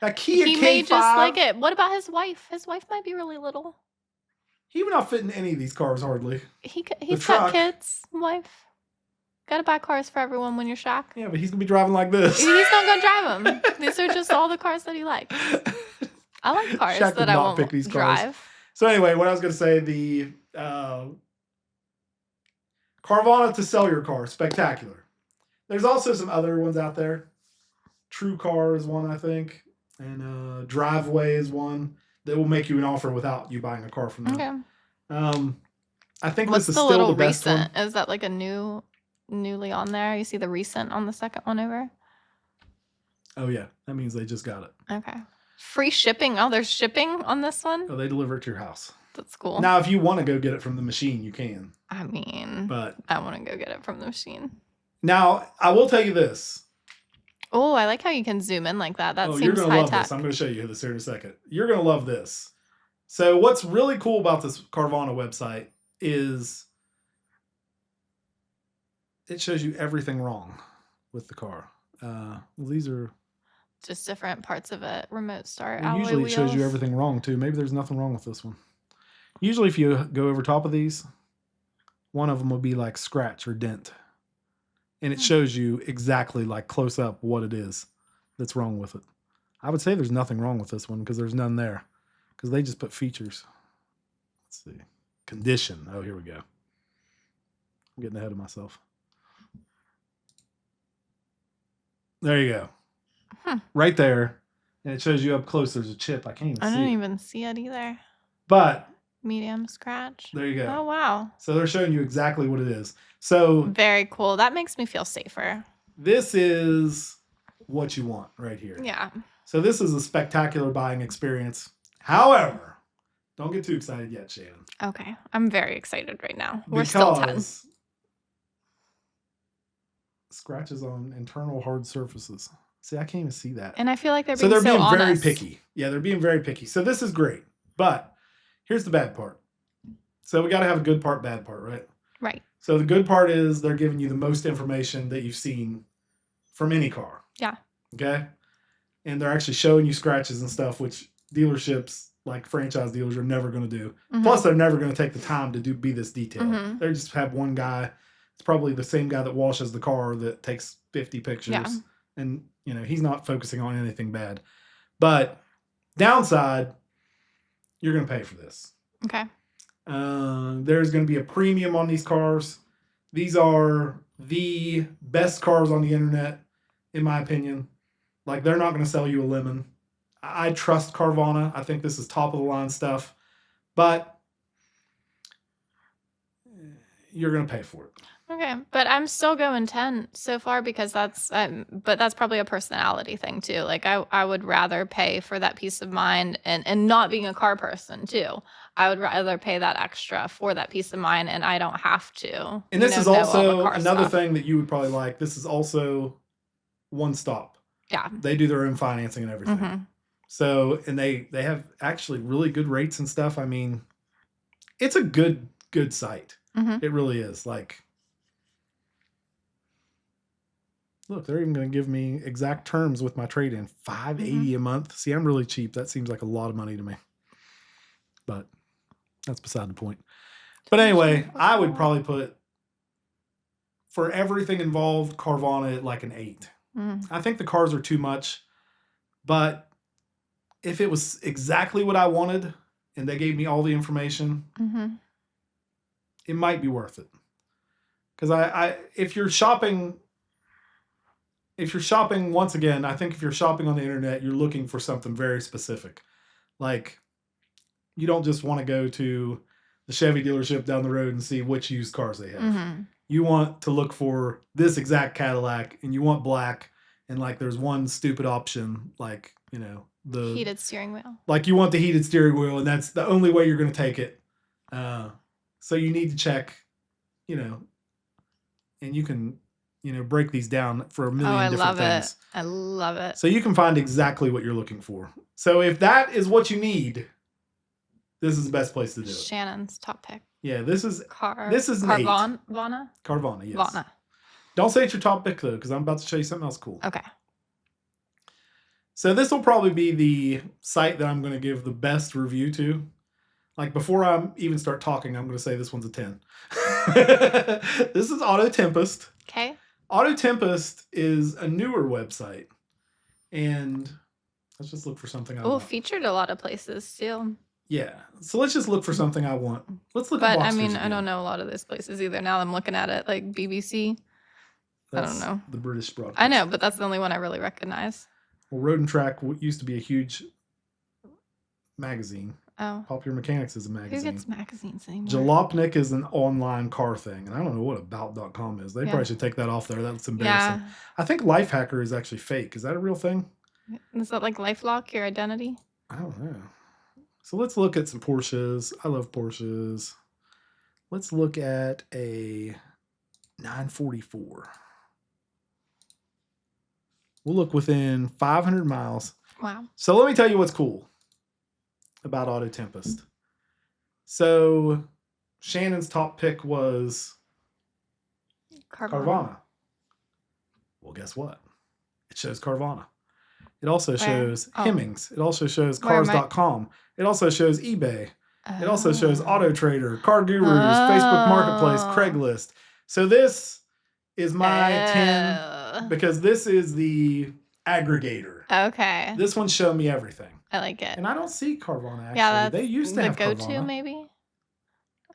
A Kia He K5. may just like it. What about his wife? His wife might be really little. He would not fit in any of these cars hardly. He's got kids, wife. Gotta buy cars for everyone when you're Shaq. Yeah, but he's gonna be driving like this. He's not gonna drive them. These are just all the cars that he likes. I like cars Shaq that I won't pick these cars. drive. So anyway, what I was gonna say, the Carvana to sell your car, spectacular. There's also some other ones out there. True Car is one, I think, and Driveway is one that will make you an offer without you buying a car from them. Okay. I think What's this is the still little the best recent? one. Is that like a newly on there? You see the recent on the second one over? Oh yeah, that means they just got it. Okay. Free shipping. Oh, there's shipping on this one? Oh, they deliver it to your house. That's cool. Now, if you want to go get it from the machine, you can. I mean, but I want to go get it from the machine. Now, I will tell you this. Oh, I like how you can zoom in like that. That seems you're gonna high love tech. this. I'm going to show you this here in a second. You're going to love this. So what's really cool about this Carvana website is it shows you everything wrong with the car. These are just different parts of it. Remote start. Well, usually it shows you everything wrong too. Maybe there's nothing wrong with this one. Usually if you go over top of these, one of them will be like scratch or dent. And it shows you exactly like close up what it is that's wrong with it. I would say there's nothing wrong with this one because there's none there. Because they just put features. Let's see. Condition. Oh, here we go. I'm getting ahead of myself. There you go. Right there. And it shows you up close. There's a chip. I can't even see it. I didn't even see it either. But medium scratch. There you go. Oh, wow. So they're showing you exactly what it is. So very cool. That makes me feel safer. This is what you want right here. Yeah. So this is a spectacular buying experience. However, don't get too excited yet, Shannon. Okay. I'm very excited right now. We're still 10. Scratches on internal hard surfaces. See, I can't even see that. And I feel like they're being so very honest. picky. Yeah, they're being very picky. So this is great. But here's the bad part. So we got to have a good part, bad part, right? Right. So the good part is they're giving you the most information that you've seen from any car. Yeah. Okay? And they're actually showing you scratches and stuff, which dealerships, like franchise dealers, are never going to do. Mm-hmm. Plus, they're never going to take the time to be this detailed. Mm-hmm. They just have one guy. It's probably the same guy that washes the car that takes 50 pictures. Yeah. And, you know, he's not focusing on anything bad. But downside, you're going to pay for this. Okay. There's going to be a premium on these cars. These are the best cars on the internet, in my opinion. Like, they're not going to sell you a lemon. I trust Carvana. I think this is top of the line stuff. But you're going to pay for it. Okay, but I'm still going 10 so far because that's probably a personality thing too. Like I would rather pay for that peace of mind and not being a car person too. I would rather pay that extra for that peace of mind and I don't have to. And this is also another thing that you would probably like. This is also one stop. Yeah. They do their own financing and everything. Mm-hmm. So, and they have actually really good rates and stuff. I mean, it's a good site. Mm-hmm. It really is. Like, Look, they're even going to give me exact terms with my trade-in. $580 a month. See, I'm really cheap. That seems like a lot of money to me. But that's beside the point. But anyway, I would probably put, for everything involved, Carvana at like an 8. I think the cars are too much. But if it was exactly what I wanted and they gave me all the information, it might be worth it. Because if you're shopping, once again, I think if you're shopping on the internet, you're looking for something very specific. Like, you don't just want to go to the Chevy dealership down the road and see which used cars they have. You want to look for this exact Cadillac, and you want black, and like there's one stupid option, like, you know, the heated steering wheel. Like you want the heated steering wheel, and that's the only way you're going to take it. So you need to check, you know, and you can, you know, break these down for a million different things. I love it. So you can find exactly what you're looking for. So if that is what you need, this is the best place to do it. Shannon's top pick. Yeah, this is Carvana. Carvana, yes. Vana. Don't say it's your top pick though, because I'm about to show you something else cool. Okay. So this will probably be the site that I'm going to give the best review to. Like before I even start talking, I'm going to say this one's a 10. This is Auto Tempest. Okay. Auto Tempest is a newer website, and let's just look for something I want. Featured a lot of places too. Yeah, so let's just look for something I want. Let's look. But at I mean, again. I don't know a lot of those places either. Now I'm looking at it, like BBC. That's I don't know. The British broadcast. I know, but that's the only one I really recognize. Well, Road and Track used to be a huge magazine. Oh. Popular Mechanics is a magazine. Who gets magazines anymore? Jalopnik is an online car thing, and I don't know what about.com is. They probably should take that off there. That's embarrassing. Yeah. I think Lifehacker is actually fake. Is that a real thing? Is that like LifeLock, your identity? I don't know. So let's look at some Porsches. I love Porsches. Let's look at a 944. We'll look within 500 miles. Wow. So let me tell you what's cool about Auto Tempest. So Shannon's top pick was Carvana. Well, guess what? It shows Carvana. It also shows Hemmings. It also shows Cars.com. It also shows eBay. It also shows Auto Trader, Car Gurus, Facebook Marketplace, Craigslist. So this is my 10 because this is the aggregator. Okay. This one's showing me everything. I like it. And I don't see Carvana actually. Yeah, that's they used to have the go-to Carvana. maybe.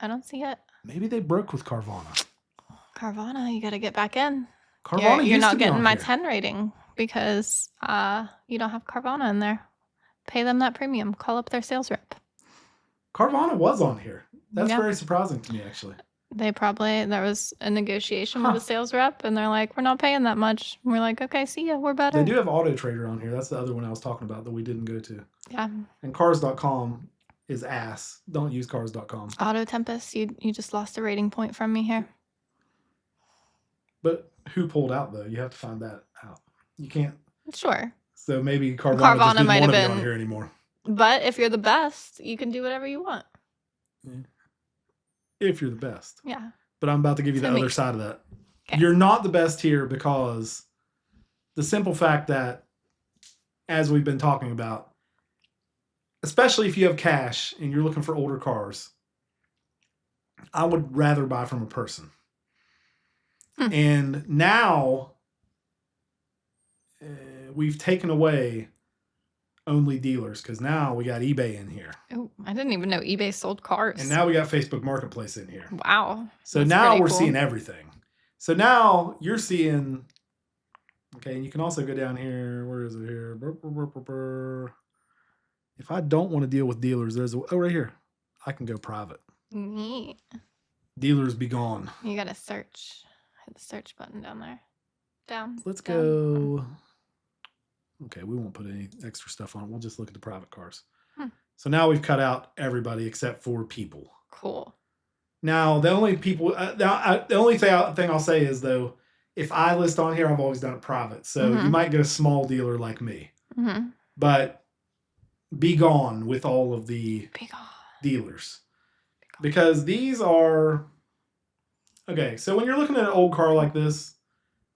I don't see it. Maybe they broke with Carvana. Carvana, you got to get back in. Carvana You're used not to be getting on my here. 10 rating because you don't have Carvana in there. Pay them that premium. Call up their sales rep. Carvana was on here. That's Yeah. very surprising to me, actually. There was a negotiation with the sales rep, and they're like, we're not paying that much. And we're like, okay, see ya, we're better. They do have Auto Trader on here. That's the other one I was talking about that we didn't go to. Yeah. And Cars.com is ass. Don't use Cars.com. Auto Tempest, you just lost a rating point from me here. But who pulled out, though? You have to find that out. You can't. Sure. So maybe Carvana Carvana just didn't might want to have be on been- here anymore. But if you're the best, you can do whatever you want. If you're the best. Yeah. But I'm about to give you To the me. other side of that. Okay. You're not the best here because the simple fact that, as we've been talking about, especially if you have cash and you're looking for older cars, I would rather buy from a person. And now we've taken away only dealers because now we got eBay in here. Oh, I didn't even know eBay sold cars. And now we got Facebook Marketplace in here. Wow. So That's now pretty we're cool. seeing everything. So now you're seeing, okay, and you can also go down here. Where is it here? If I don't want to deal with dealers, there's right here. I can go private. Neat. Dealers be gone. You got to search. Hit the search button down there. Down. Let's down. go. Okay, we won't put any extra stuff on it. We'll just look at the private cars. So now we've cut out everybody except for people. Cool. Now, the only people, the only thing I'll say is, though, if I list on here, I've always done it private. So you might get a small dealer like me. But be gone with all of the dealers. Because these are, okay, so when you're looking at an old car like this,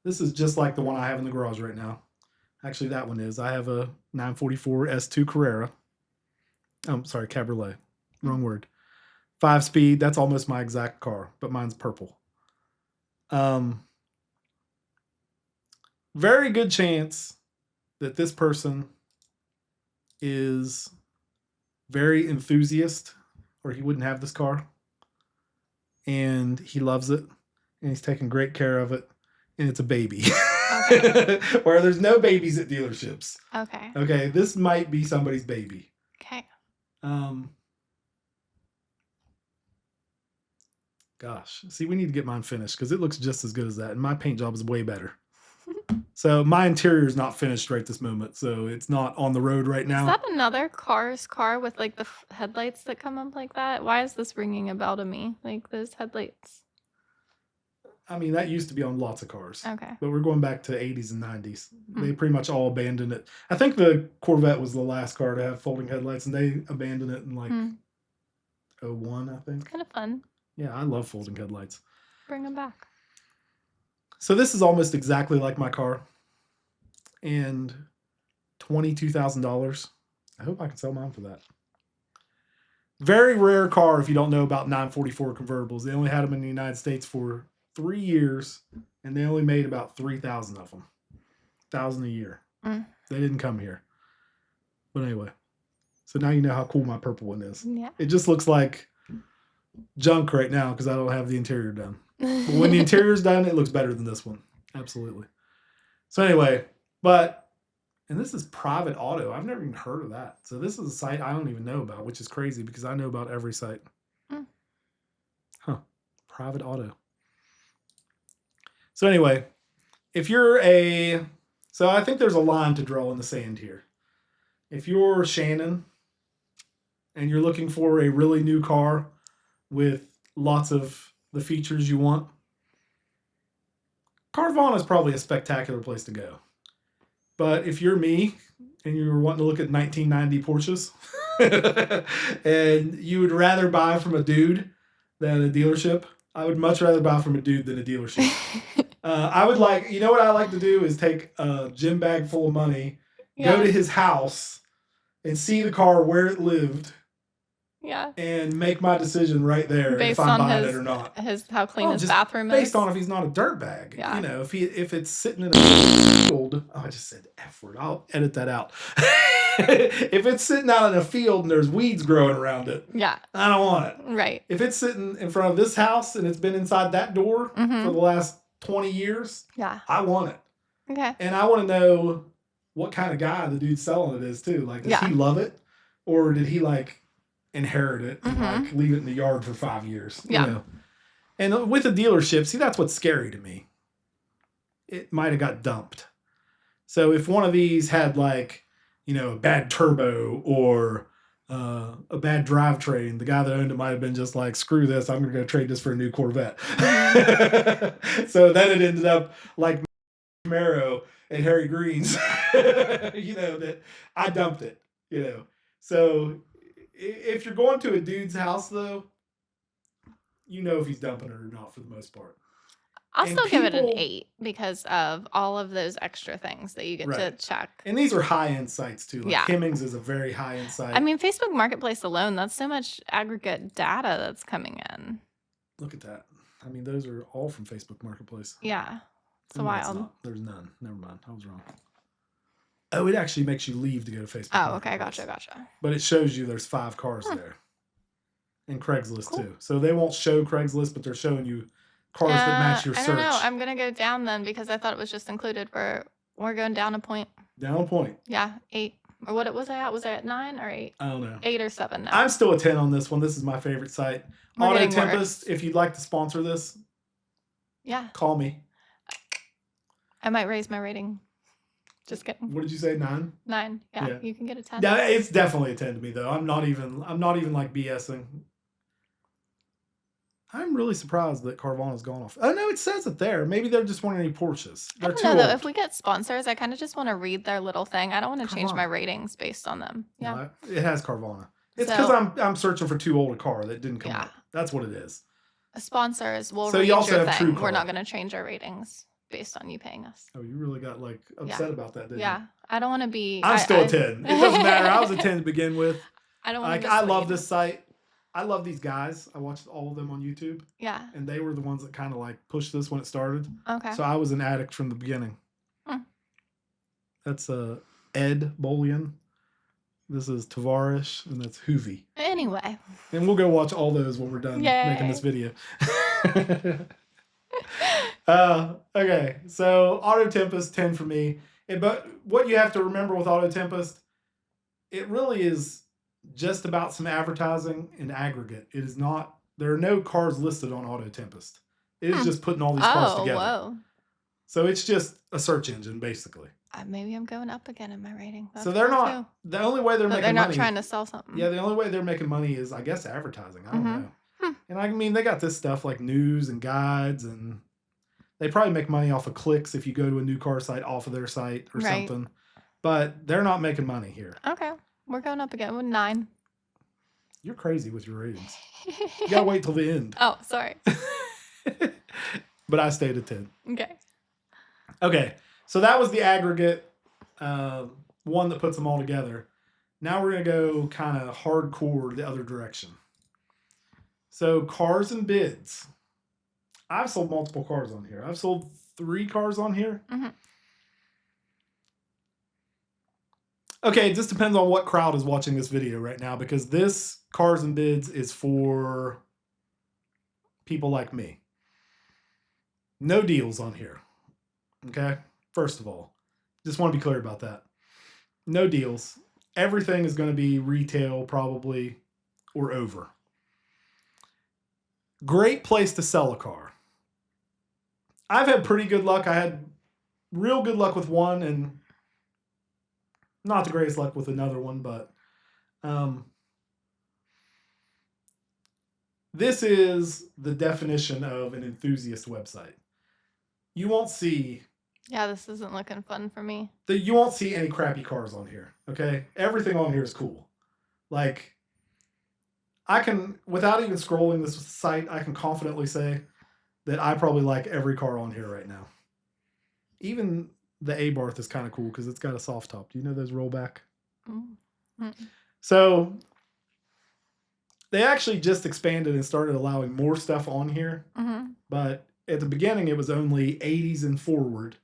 This is just like the one I have in the garage right now. Actually, that one is. I have a 944 S2 Carrera. I'm sorry, Cabriolet. Wrong word. 5-speed. That's almost my exact car, but mine's purple. Very good chance that this person is very enthusiast, or he wouldn't have this car. And he loves it, and he's taking great care of it, and it's a baby. Okay. Where there's no babies at dealerships. Okay. Okay, this might be somebody's baby. Okay. Gosh, see, we need to get mine finished because it looks just as good as that, and my paint job is way better. So my interior is not finished right this moment, so it's not on the road right now. Is that another car's car with like the headlights that come up like that? Why is this ringing a bell to me? Like those headlights. I mean, that used to be on lots of cars. Okay. But we're going back to 80s and 90s. They pretty much all abandoned it. I think the Corvette was the last car to have folding headlights, and they abandoned it in like 01, I think. It's kind of fun. Yeah, I love folding headlights. Bring them back. So this is almost exactly like my car. And $22,000. I hope I can sell mine for that. Very rare car if you don't know about 944 convertibles. They only had them in the United States for 3 years, and they only made about 3,000 of them. 1,000 a year. They didn't come here. But anyway. So now you know how cool my purple one is. Yeah. It just looks like junk right now because I don't have the interior done. But when the interior's done, it looks better than this one. Absolutely. So anyway, and this is Private Auto. I've never even heard of that. So this is a site I don't even know about, which is crazy because I know about every site. Huh. Private Auto. So anyway, so I think there's a line to draw in the sand here. If you're Shannon and you're looking for a really new car with lots of the features you want, Carvana is probably a spectacular place to go. But if you're me and you're wanting to look at 1990 Porsches and you would rather buy from a dude than a dealership, I would much rather buy from a dude than a dealership. I would you know what I like to do is take a gym bag full of money, go to his house and see the car where it lived. Yeah. And make my decision right there if I'm buying it or not. How clean his bathroom is. Based on if he's not a dirtbag. Yeah. You know, if it's sitting in a field. Oh, I just said F word. I'll edit that out. If it's sitting out in a field and there's weeds growing around it. Yeah. I don't want it. Right. If it's sitting in front of this house and it's been inside that door for the last 20 years. Yeah. I want it. Okay. And I want to know what kind of guy the dude selling it is too. Like, does he love it? Or did he inherit it and leave it in the yard for 5 years? Yeah. You know? And with a dealership, see, that's what's scary to me. It might have got dumped. So if one of these had a bad turbo or a bad drivetrain, the guy that owned it might have been just like, screw this, I'm going to go trade this for a new Corvette. So then it ended up like Camaro and Harry Green's, that I dumped it, So if you're going to a dude's house, though, if he's dumping it or not for the most part. I'll still give it an 8 because of all of those extra things that you get to check. And these are high-end sites, too. Hemmings is a very high-end site. I mean, Facebook Marketplace alone, that's so much aggregate data that's coming in. Look at that. I mean, those are all from Facebook Marketplace. Yeah. It's wild. There's none. Never mind. I was wrong. Oh, it actually makes you leave to go to Facebook. Oh, okay. Gotcha. But it shows you there's 5 cars there. And Craigslist, too. So they won't show Craigslist, but they're showing you cars that match your search. I don't know. I'm going to go down then because I thought it was just included. We're going down a point. Down a point. Yeah, 8. Or what was I at? Was I at 9 or 8? I don't know. 8 or 7 now. I'm still a 10 on this one. This is my favorite site. Auto Tempest, if you'd like to sponsor this, call me. I might raise my rating. Just kidding. What did you say? 9? 9. Yeah, you can get a 10. Yeah, it's definitely a 10 to me though. I'm not even BSing. I'm really surprised that Carvana's gone off. Oh no, it says it there. Maybe they're just wanting any Porsches. I don't know though. If we get sponsors, I kind of just want to read their little thing. I don't want to change my ratings based on them. Yeah. No, it has Carvana. It's because I'm searching for too old a car that didn't come up. That's what it is. Sponsors will read your thing. We're not going to change our ratings. based on you paying us. Oh, you really got like upset about that, didn't you? Yeah. I don't want to be. I'm still a 10. It doesn't matter. I was a 10 to begin with. I don't want to. I love this site. I love these guys. I watched all of them on YouTube. Yeah. And they were the ones that kind of like pushed this when it started. Okay. So I was an addict from the beginning. That's Ed Bolian. This is Tavarish, and that's Hoovy. Anyway. And we'll go watch all those when we're done making this video. Okay, so Auto Tempest 10 for me. But what you have to remember with Auto Tempest, it really is just about some advertising in aggregate. It is not. There are no cars listed on Auto Tempest. It is just putting all these cars together. Whoa. So it's just a search engine, basically. Maybe I'm going up again in my rating. That's so they're not. The only way they're making money. They're not trying to sell something. Yeah, the only way they're making money is, I guess, advertising. I don't know. And I mean, they got this stuff like news and guides, and they probably make money off of clicks if you go to a new car site off of their site or something. But they're not making money here. Okay, we're going up again with 9. You're crazy with your ratings. You gotta wait till the end. Oh, sorry. But I stayed at 10. Okay. So that was the aggregate one that puts them all together. Now we're going to go kind of hardcore the other direction. So cars and bids. I've sold multiple cars on here. I've sold 3 cars on here. Okay, it just depends on what crowd is watching this video right now, because this cars and bids is for people like me. No deals on here. Okay? First of all, just want to be clear about that. No deals. Everything is going to be retail probably or over. Great place to sell a car. I've had pretty good luck. I had real good luck with one and not the greatest luck with another one, but this is the definition of an enthusiast website. You won't see... Yeah, this isn't looking fun for me. You won't see any crappy cars on here, okay? Everything on here is cool. Like, I can, without even scrolling this site, I can confidently say that I probably like every car on here right now. Even the Abarth is kind of cool because it's got a soft top. Do you know those rollback? So, they actually just expanded and started allowing more stuff on here. But at the beginning, it was only 80s and forward.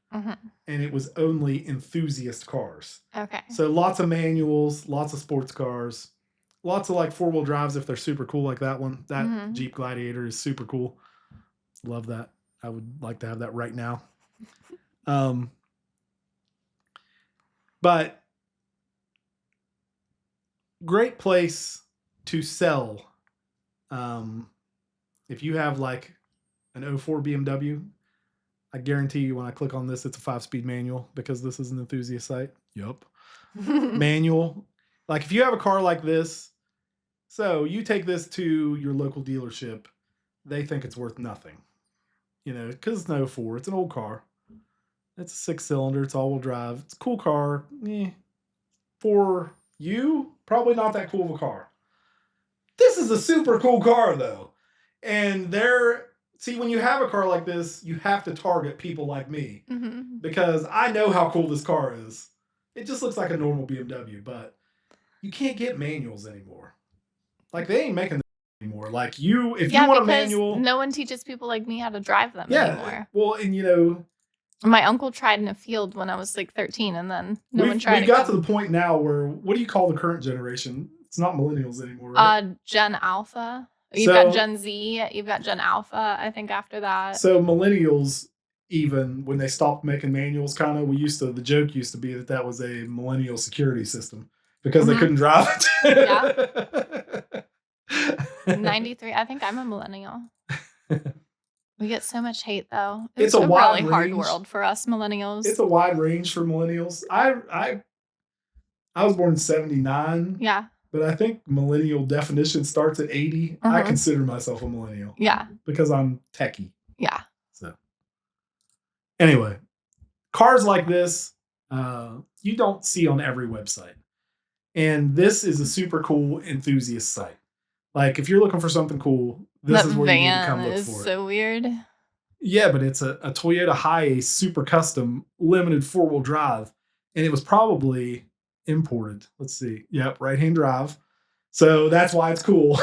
And it was only enthusiast cars. Okay. So lots of manuals, lots of sports cars, lots of like 4-wheel drives if they're super cool like that one. That Jeep Gladiator is super cool. Love that. I would like to have that right now. But great place to sell. If you have like an 04 BMW, I guarantee you when I click on this, it's a 5-speed manual because this is an enthusiast site. Yup. Manual. Like if you have a car like this, so you take this to your local dealership, they think it's worth nothing. You know, because it's an 04. It's an old car. It's a 6-cylinder. It's all-wheel drive. It's a cool car. For you, probably not that cool of a car. This is a super cool car, though. And see, when you have a car like this, you have to target people like me. Because I know how cool this car is. It just looks like a normal BMW, but you can't get manuals anymore. Like, they ain't making them anymore. Like, if you want a manual... no one teaches people like me how to drive them anymore. Well, and you know... My uncle tried in a field when I was like 13, and then no one tried. We've got to the point now where, what do you call the current generation? It's not millennials anymore, right? Gen Alpha. You've got Gen Z, you've got Gen Alpha, I think, after that. So millennials, even when they stopped making manuals, kind of, the joke used to be that was a millennial security system because they couldn't drive it. Yeah. 93. I think I'm a millennial. We get so much hate, though. It's a wide really hard world for us millennials. It's a wide range for millennials. I was born in 79. Yeah. But I think millennial definition starts at 80. I consider myself a millennial. Yeah. Because I'm techie. Yeah. So, anyway, cars like this, you don't see on every website. And this is a super cool enthusiast site. Like, if you're looking for something cool, this is where you need to come look for it. That van is so weird. Yeah, but it's a Toyota Hiace super custom limited 4-wheel drive, and it was probably imported. Let's see. Yep, right-hand drive. So that's why it's cool.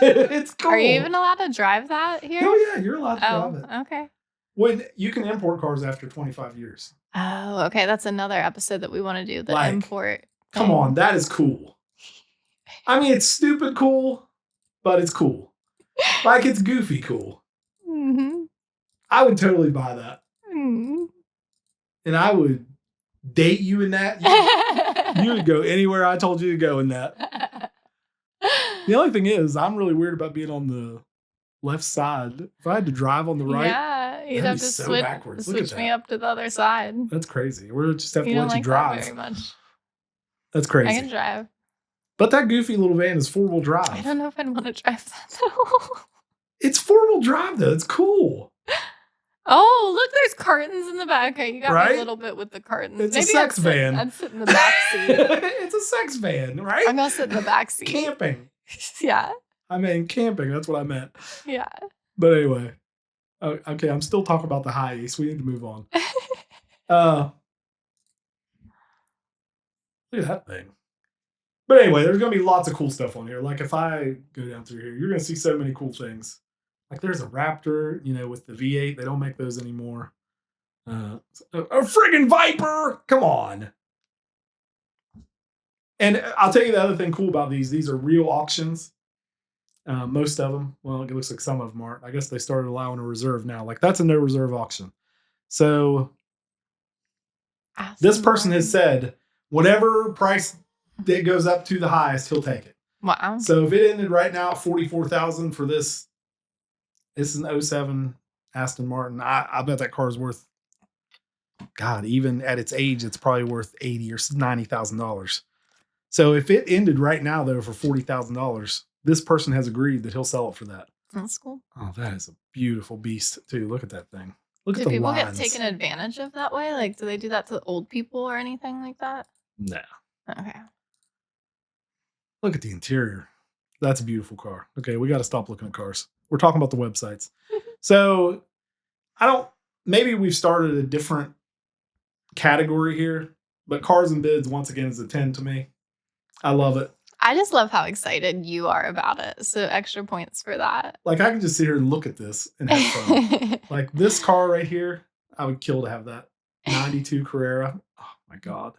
It's Are you even cool. allowed to drive that here? Oh yeah, you're allowed to drive Oh, it. okay. When you can import cars after 25 years. Oh, okay. That's another episode that we want to do, the Like, import come on, thing. that is cool. I mean, it's stupid cool, but it's cool. Like, it's goofy cool. Mm-hmm. I would totally buy that. Mm-hmm. And I would date you in that. You would go anywhere I told you to go in that. The only thing is, I'm really weird about being on the left side. If I had to drive on the right, Yeah, you'd that'd have be to so backwards. Look at switch me that. up to the other side. That's crazy. We'll just have to You don't let you like that drive. very much. That's I crazy. can drive. But that goofy little van is 4-wheel I drive. don't know if I'd want to drive that though. It's 4-wheel drive though. It's cool. Oh, look, there's curtains in the back. Okay, you got me Right? a little bit with the curtains. It's a Maybe sex van. I'd sit in the back seat. It's a sex van, right? I'm gonna sit in the back seat. Camping. Yeah, I mean, camping. That's what I meant. yeah. But anyway. Okay, I'm still talking about the Hiace. We need to move on. Look at that thing. But anyway, there's going to be lots of cool stuff on here. Like if I go down through here, you're going to see so many cool things. Like there's a Raptor, with the V8. They don't make those anymore. A friggin' Viper. Come on. And I'll tell you the other thing cool about these. These are real auctions. Most of them. Well, it looks like some of them aren't. I guess they started allowing a reserve now. Like that's a no reserve auction. So this person has said whatever price that goes up to the highest, he'll take it. Wow. So if it ended right now at $44,000 for this is an 07 Aston Martin. I bet that car is worth, God, even at its age, it's probably worth $80,000 or $90,000. So if it ended right now though for $40,000, this person has agreed that he'll sell it for that. That's cool. Oh, that is a beautiful beast too. Look at that thing. Look Do at the people lines. get taken advantage of that way? Like, do they do that to old people or anything like that? No. Okay. Look at the interior. That's a beautiful car. Okay, we got to stop looking at cars. We're talking about the websites. So maybe we've started a different category here, but cars and bids, once again, is a 10 to me. I love it. I just love how excited you are about it. So extra points for that. Like I can just sit here and look at this and have fun. Like this car right here, I would kill to have that. 92 Carrera. Oh my God.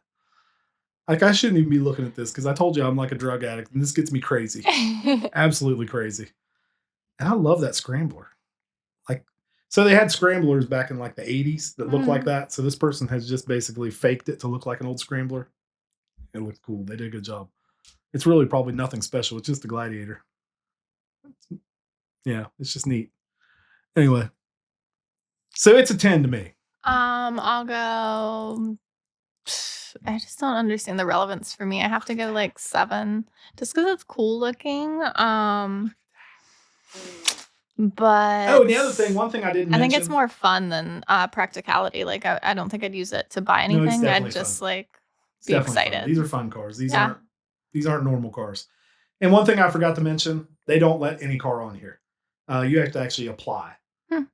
Like I shouldn't even be looking at this because I told you I'm like a drug addict and this gets me crazy. Absolutely crazy. And I love that Scrambler. Like, so they had Scramblers back in like the 80s that looked like that. So this person has just basically faked it to look like an old Scrambler. It looked cool. They did a good job. It's really probably nothing special. It's just a Gladiator. Yeah, it's just neat. Anyway, so it's a 10 to me. I'll go. I just don't understand the relevance for me. I have to go like 7, just because it's cool looking. But Oh, and the other thing, one thing I didn't mention. I think it's more fun than practicality. Like I don't think I'd use it to buy No, it's anything. definitely I'd just fun. like It's be definitely fun. excited. These are fun cars. These Yeah. aren't normal cars. And one thing I forgot to mention, they don't let any car on here. You have to actually apply.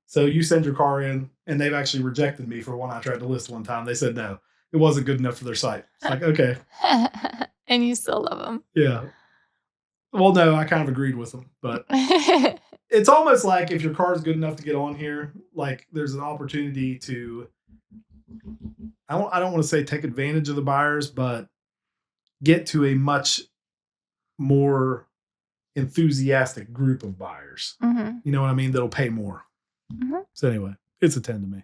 So you send your car in, and they've actually rejected me for one I tried to list one time. They said no, it wasn't good enough for their site. It's like, okay. And you still love them. Yeah. Well, no, I kind of agreed with them, but it's almost like if your car is good enough to get on here, like there's an opportunity to, I don't want to say take advantage of the buyers, but get to a much more enthusiastic group of buyers. Mm-hmm. You know what I mean? That'll pay more. Mm-hmm. So anyway, it's a 10 to me.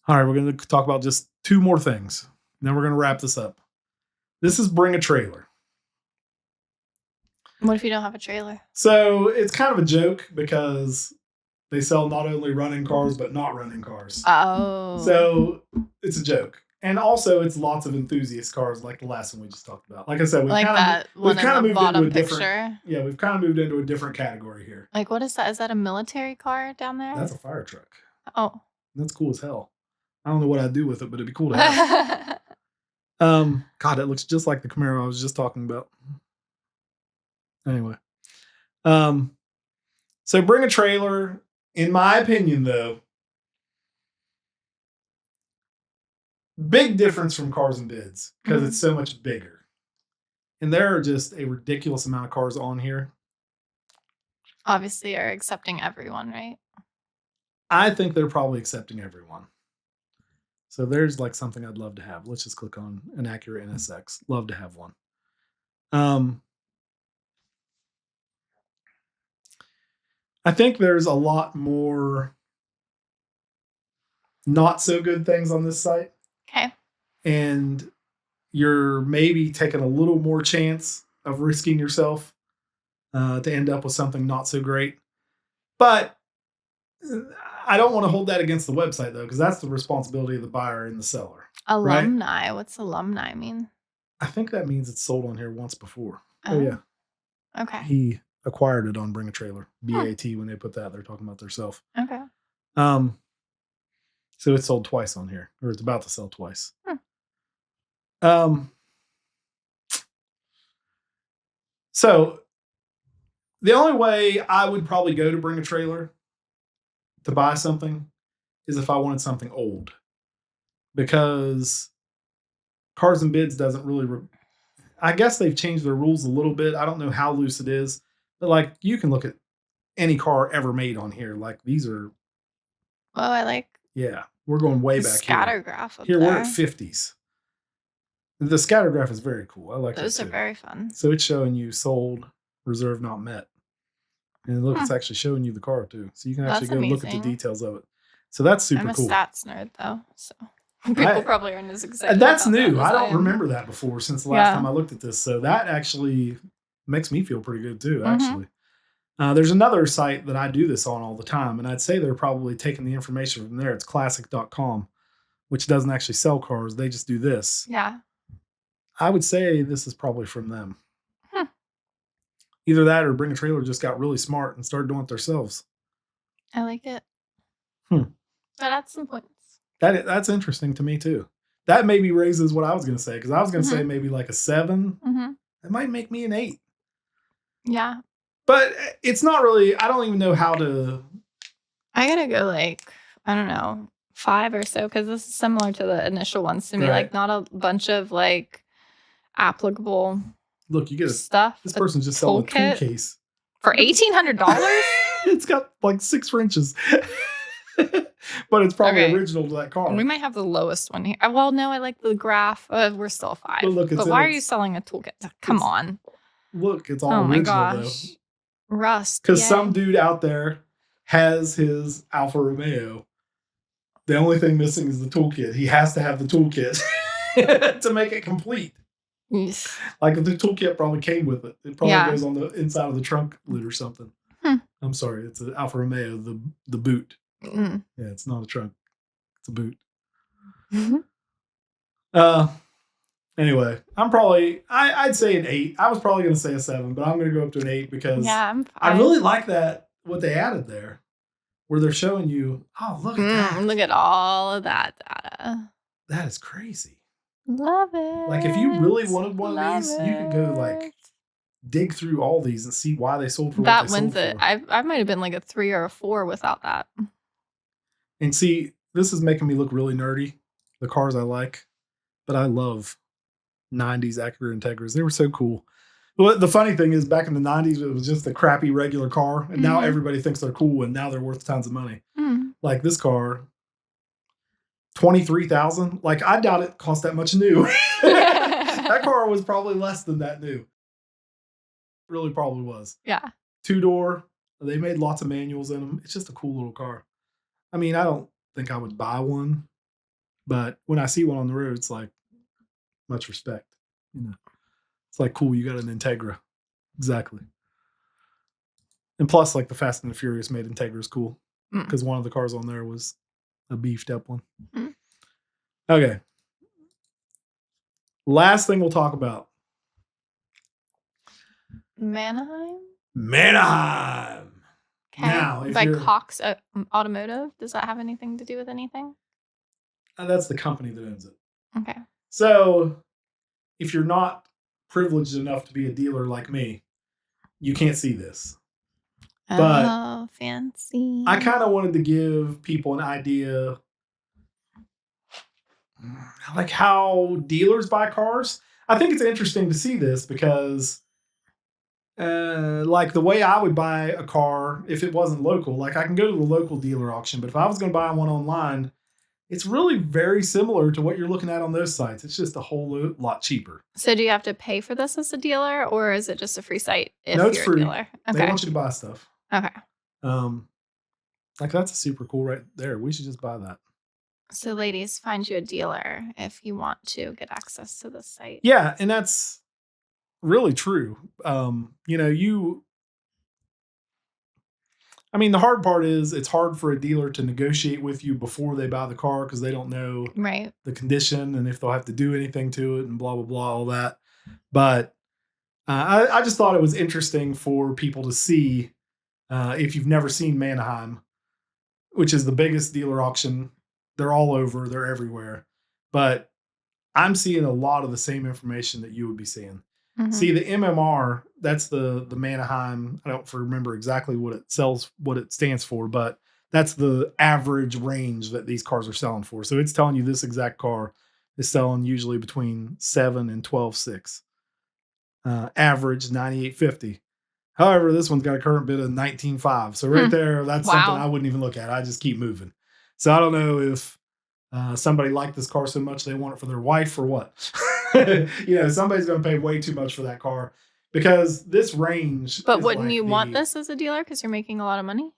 All right, we're going to talk about just 2 more things. And then we're going to wrap this up. This is bring a trailer. What if you don't have a trailer? So it's kind of a joke because they sell not only running cars, but not running cars. Oh. So it's a joke. And also it's lots of enthusiast cars like the last one we just talked about. Like I said, we've kind of moved into a different, yeah, we've kind of moved into a different category here. Like what is that? Is that a military car down there? That's a fire truck. Oh. That's cool as hell. I don't know what I'd do with it, but it'd be cool to have. God, it looks just like the Camaro I was just talking about. Anyway. So bring a trailer In my opinion, though, big difference from Cars and Bids because it's so much bigger. And there are just a ridiculous amount of cars on here. Obviously, you're accepting everyone, right? I think they're probably accepting everyone. So there's like something I'd love to have. Let's just click on an Acura NSX. Love to have one. I think there's a lot more not so good things on this site. Okay. And you're maybe taking a little more chance of risking yourself to end up with something not so great. But I don't want to hold that against the website, though, because that's the responsibility of the buyer and the seller. Alumni. Right? What's alumni mean? I think that means it's sold on here once before. Oh yeah. Okay. He acquired it on Bring a Trailer. BAT, when they put that, they're talking about themselves. Okay. So it's sold twice on here, or it's about to sell twice. So the only way I would probably go to Bring a Trailer to buy something is if I wanted something old, because Cars and Bids doesn't really. I guess they've changed their rules a little bit. I don't know how loose it is, but like you can look at any car ever made on here. Like these are. Well, I like. Yeah, we're going way back scatter graph here. We're at 50s. The scatter graph is very cool. I like those are very fun. So it's showing you sold, reserve not met. And look, it's actually showing you the car too. So you can actually go look at the details of it. So that's super cool. I'm a stats nerd though, so people probably aren't as excited. That's new. I don't remember that before since the last time I looked at this. So that actually makes me feel pretty good too, actually. There's another site that I do this on all the time, and I'd say they're probably taking the information from there. It's classic.com, which doesn't actually sell cars. They just do this. Yeah. I would say this is probably from them. Either that or Bring a Trailer just got really smart and started doing it themselves. I like it. That adds some points. That's interesting to me too. That maybe raises what I was going to say, because I was going to say maybe like a 7. It might make me an 8. Yeah. But it's not really, I don't even know how to. I got to go like, I don't know, 5 or so, because this is similar to the initial ones to me. Like not a bunch of like applicable look, you get stuff. This person's just selling a tool case for $1,800. It's got like 6 wrenches. But it's probably original to that car. We might have the lowest one here. Well, no, I like the graph. We're still 5. But why are you selling a toolkit? Come on. Look, it's all original though. Rust. Because some dude out there has his Alfa Romeo. The only thing missing is the toolkit. He has to have the toolkit to make it complete. Like if the toolkit probably came with it. It probably goes on the inside of the trunk lid or something. I'm sorry, it's an Alfa Romeo, the boot. Yeah, it's not a trunk. It's a boot. Anyway, I'd say an 8. I was probably going to say a 7, but I'm going to go up to an 8 because I really like that, what they added there, where they're showing you, oh, look at that. Look at all of that data. That is crazy. Love it. Like if you really wanted one of these, you could go like dig through all these and see why they sold for what they sold for. That wins it. I might have been like a 3 or a 4 without that. And see, this is making me look really nerdy, the cars I like, but I love 90s Acura Integras. They were so cool. Well, the funny thing is, back in the 90s, it was just a crappy regular car, and now everybody thinks they're cool, and now they're worth tons of money. Like this car, $23,000. Like I doubt it cost that much new. That car was probably less than that new. It really probably was. Yeah. 2-door. They made lots of manuals in them. It's just a cool little car. I mean, I don't think I would buy one, but when I see one on the road, it's like much respect. You know, it's like cool. You got an Integra, exactly. And plus, like the Fast and the Furious made Integras cool because one of the cars on there was a beefed up one. Okay. Last thing we'll talk about. Manheim. Okay. Now, by Cox Automotive, does that have anything to do with anything? That's the company that owns it. Okay. So, if you're not privileged enough to be a dealer like me, you can't see this. But Oh, I fancy. kind of wanted to give people an idea like how dealers buy cars. I think it's interesting to see this because like the way I would buy a car if it wasn't local, like I can go to the local dealer auction, but if I was going to buy one online, it's really very similar to what you're looking at on those sites. It's just a whole lot cheaper. So do you have to pay for this as a dealer, or is it just a free site No, if it's you're a free. dealer? They Okay. want you to buy stuff. Okay. Um, like that's super cool right there. We should just buy that. So ladies, find you a dealer if you want to get access to this site. Yeah, and that's really true. You know, I mean, the hard part is it's hard for a dealer to negotiate with you before they buy the car because they don't know Right. the condition and if they'll have to do anything to it and blah blah blah all that. But I just thought it was interesting for people to see if you've never seen Manheim, which is the biggest dealer auction. They're all over, they're everywhere. But I'm seeing a lot of the same information that you would be seeing. Mhm. See, the MMR, that's the Manheim. I don't remember exactly what it stands for, but that's the average range that these cars are selling for. So it's telling you this exact car is selling usually between 7 and 12.6. Average 9850. However, this one's got a current bid of 19.5. So right there, that's something Wow. I wouldn't even look at. I just keep moving. So I don't know if somebody liked this car so much they want it for their wife or what. Somebody's going to pay way too much for that car because this range But is wouldn't like you want this as a dealer because you're making a lot of money?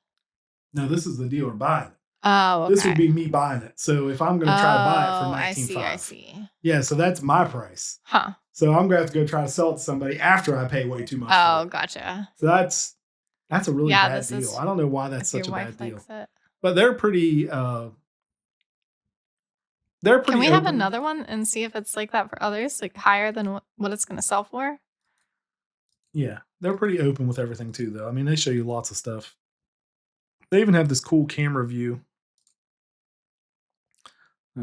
no, this is the dealer buying it. Oh, This would okay. be me buying it. So if I'm going to try to buy it for Oh, I see. 19.5, I see. yeah, so that's my price. Huh. So I'm going to have to go try to sell it to somebody after I pay way too much for Oh, it. gotcha. So that's a really Yeah, bad this deal. is I don't know why that's if your such a bad wife deal. likes it. But they're Can pretty we have open. another one and see if it's like that for others, like higher than what it's going to sell for? Yeah, they're pretty open with everything too though. I mean, they show you lots of stuff. They even have this cool camera view.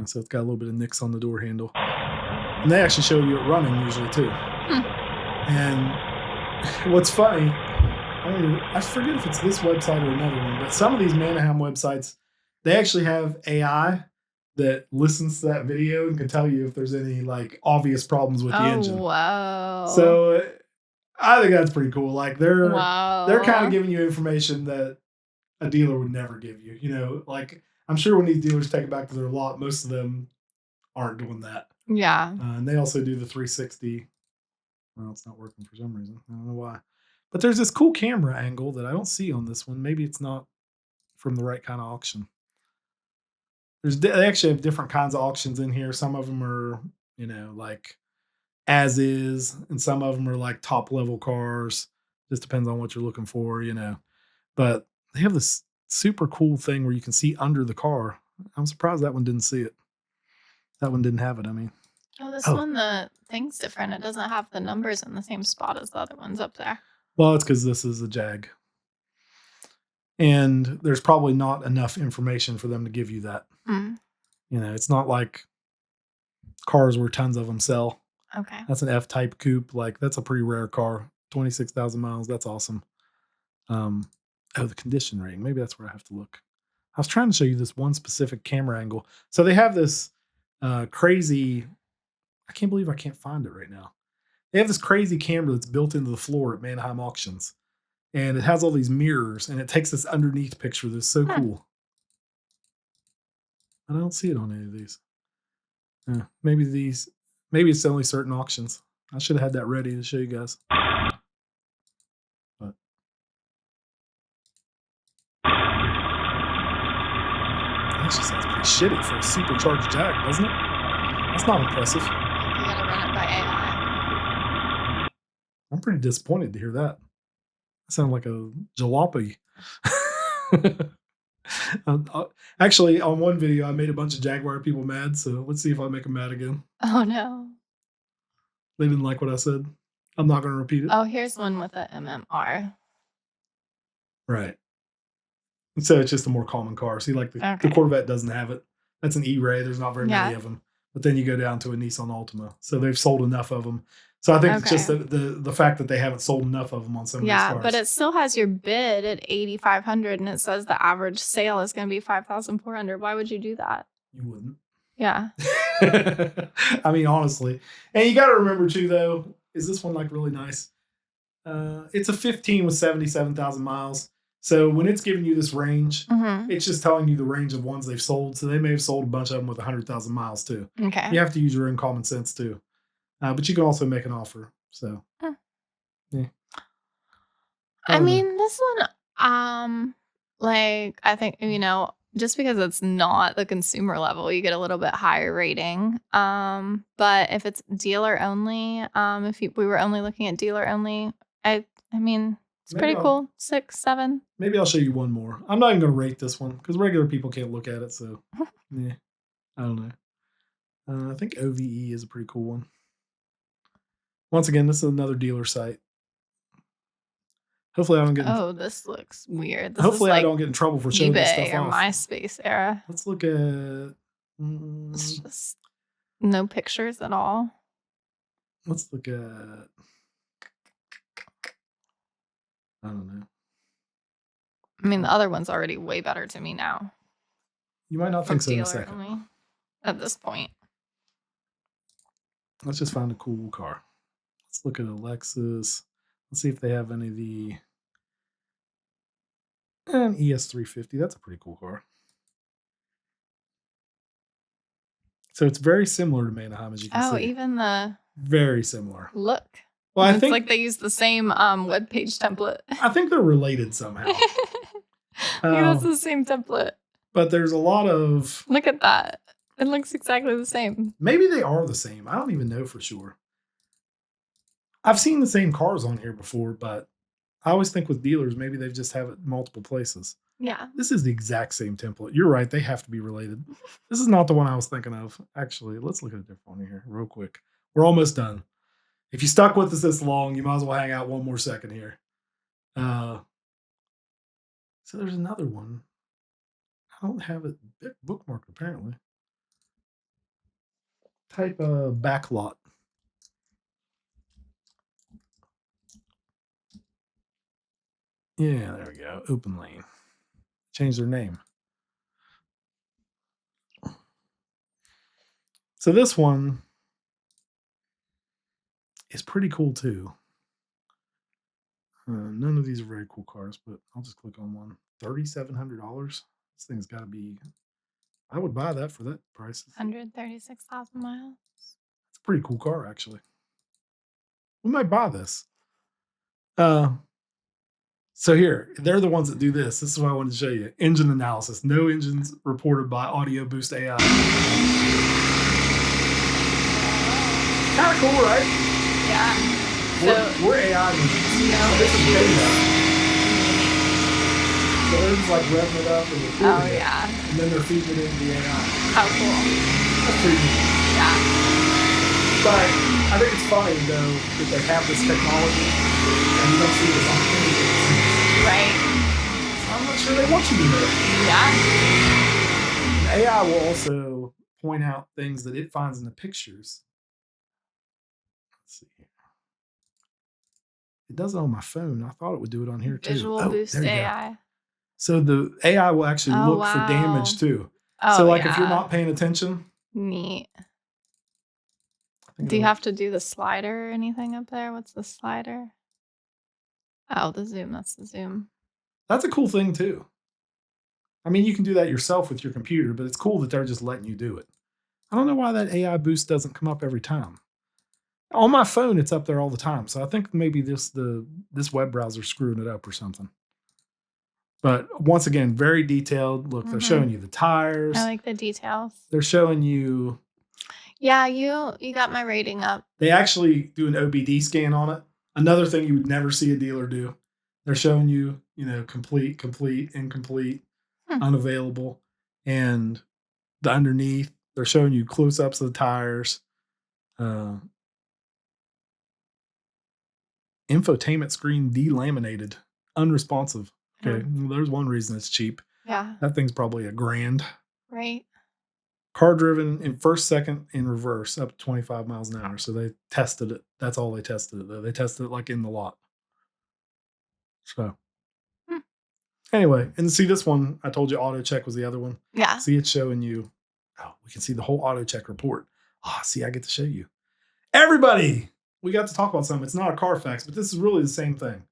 So it's got a little bit of nicks on the door handle. And they actually show you it running usually too. And what's funny, I forget if it's this website or another one, but some of these Manheim websites, they actually have AI that listens to that video and can tell you if there's any like obvious problems with the engine. Wow. So I think that's pretty cool. Like they're kind of Wow. giving you information that a dealer would never give you. Like I'm sure when these dealers take it back to their lot, most of them aren't doing that. Yeah. And they also do the 360. Well, it's not working for some reason. I don't know why. But there's this cool camera angle that I don't see on this one. Maybe it's not from the right kind of auction. They actually have different kinds of auctions in here. Some of them are, like as is, and some of them are like top level cars. Just depends on what you're looking for. But they have this super cool thing where you can see under the car. I'm surprised that one didn't see it. That one didn't have it. I mean, Oh, this one, the thing's different. It doesn't have the numbers in the same spot as the other ones up there. well, it's because this is a Jag. And there's probably not enough information for them to give you that. Mm. It's not like cars where tons of them sell. Okay. That's an F-type coupe. Like that's a pretty rare car. 26,000 miles. That's awesome. The condition rating. Maybe that's where I have to look. I was trying to show you this one specific camera angle. So they have this crazy. I can't believe I can't find it right now. They have this crazy camera that's built into the floor at Manheim auctions, and it has all these mirrors, and it takes this underneath picture that's so cool. I don't see it on any of these. Maybe it's only certain auctions. I should have had that ready to show you guys. But actually sounds pretty shitty for a supercharged Jag, doesn't it? That's not impressive. You gotta run it by AI. I'm pretty disappointed to hear that. That sounded like a jalopy. Actually, on one video, I made a bunch of Jaguar people mad, so let's see if I make them mad again. Oh no. They didn't like what I said. I'm not going to repeat it. Oh, here's one with a MMR. Right. So it's just a more common car. See, like the Corvette doesn't have it. That's an E-Ray. There's not very many of them. But then you go down to a Nissan Altima. So they've sold enough of them. So I think it's just Okay. the fact that they haven't sold enough of them on some of these Yeah, but cars. it still has your bid at 8,500 and it says the average sale is gonna be 5,400. Why would you do that? You wouldn't. Yeah. I mean, honestly. And you got to remember too, though, is this one like really nice? It's a 15 with 77,000 miles. So when it's giving you this range, Mhm. it's just telling you the range of ones they've sold. So they may have sold a bunch of them with 100,000 miles too. Okay. You have to use your own common sense too. But you can also make an offer. So Mm. yeah, I I don't know. mean, this one, like, I think, just because it's not the consumer level, you get a little bit higher rating. But if it's dealer only, we were only looking at dealer only, I mean, it's Maybe pretty I'll cool. 6, 7. maybe I'll show you one more. I'm not even going to rate this one because regular people can't look at it. So yeah, I don't know. I think OVE is a pretty cool one. Once again, this is another dealer site. Hopefully, I don't get. Oh, this looks weird. This is Hopefully, I like don't get in trouble for showing this eBay stuff or off. MySpace era. Let's look at. It's just no pictures at all. Let's look at. I don't know. I mean, the other one's already way better to me now. You might not From think so in a dealer second. only at this point. Let's just find a cool car. Let's look at a Lexus. Let's see if they have any of the. An ES350. That's a pretty cool car. So it's very similar to Manheim, as you can Oh, see. even the Very similar. look. Well, I It's think like they use the same web page template. I think they're related somehow. That's the same template. But there's a lot of. Look at that. It looks exactly the same. Maybe they are the same. I don't even know for sure. I've seen the same cars on here before, but I always think with dealers, maybe they just have it multiple places. Yeah. This is the exact same template. You're right. They have to be related. This is not the one I was thinking of. Actually, let's look at a different one here real quick. We're almost done. If you stuck with us this long, you might as well hang out one more second here. So there's another one. I don't have it bookmarked apparently. Type backlot. Yeah, there we go. Open lane. Change their name. So this one is pretty cool too. None of these are very cool cars, but I'll just click on one. $3,700. This thing's got to be. I would buy that for that price. 136,000 miles. It's a pretty cool car, actually. We might buy this. So here, they're the ones that do this. This is what I wanted to show you. Engine analysis. No engines reported by Audio Boost AI. Kind of cool, right? Yeah. We're AI engines. No. This is data. So they're just like revving it up and recording Oh, it. yeah. And then they're feeding it into the AI. How cool. That's pretty neat. Yeah. But I think it's funny, though, that they have this technology and you don't see this on anything. Right. I'm not sure they want you to know. Yeah. The AI will also point out things that it finds in the pictures. Let's see here. It does it on my phone. I thought it would do it on here too. Visual Boost there you go. AI. So the AI will actually Oh, look for damage wow. too. Oh, So like if you're yeah. not paying attention, Neat. I think Do you it'll- have to do the slider or anything up there? What's the slider? Oh, the zoom. That's the zoom. that's a cool thing too. I mean, you can do that yourself with your computer, but it's cool that they're just letting you do it. I don't know why that AI boost doesn't come up every time. On my phone, it's up there all the time. So I think maybe this web browser screwing it up or something. But once again, very detailed. Look, they're showing you the tires. I like the details. They're showing you. Yeah, you got my rating up. They actually do an OBD scan on it. Another thing you would never see a dealer do. They're showing you, complete, incomplete, unavailable, and the underneath. They're showing you close-ups of the tires. Infotainment screen delaminated, unresponsive. Okay, well, there's one reason it's cheap. Yeah. That thing's probably $1,000. Right. car driven in first, second, in reverse up to 25 miles an hour. So they tested it. That's all they tested it though. They tested it like in the lot. So Hmm. anyway, and see this one, I told you auto check was the other one. Yeah. See, it's showing you. Oh, we can see the whole auto check report. Ah, see, I get to show you. Everybody, we got to talk about something. It's not a Carfax, but this is really the same thing.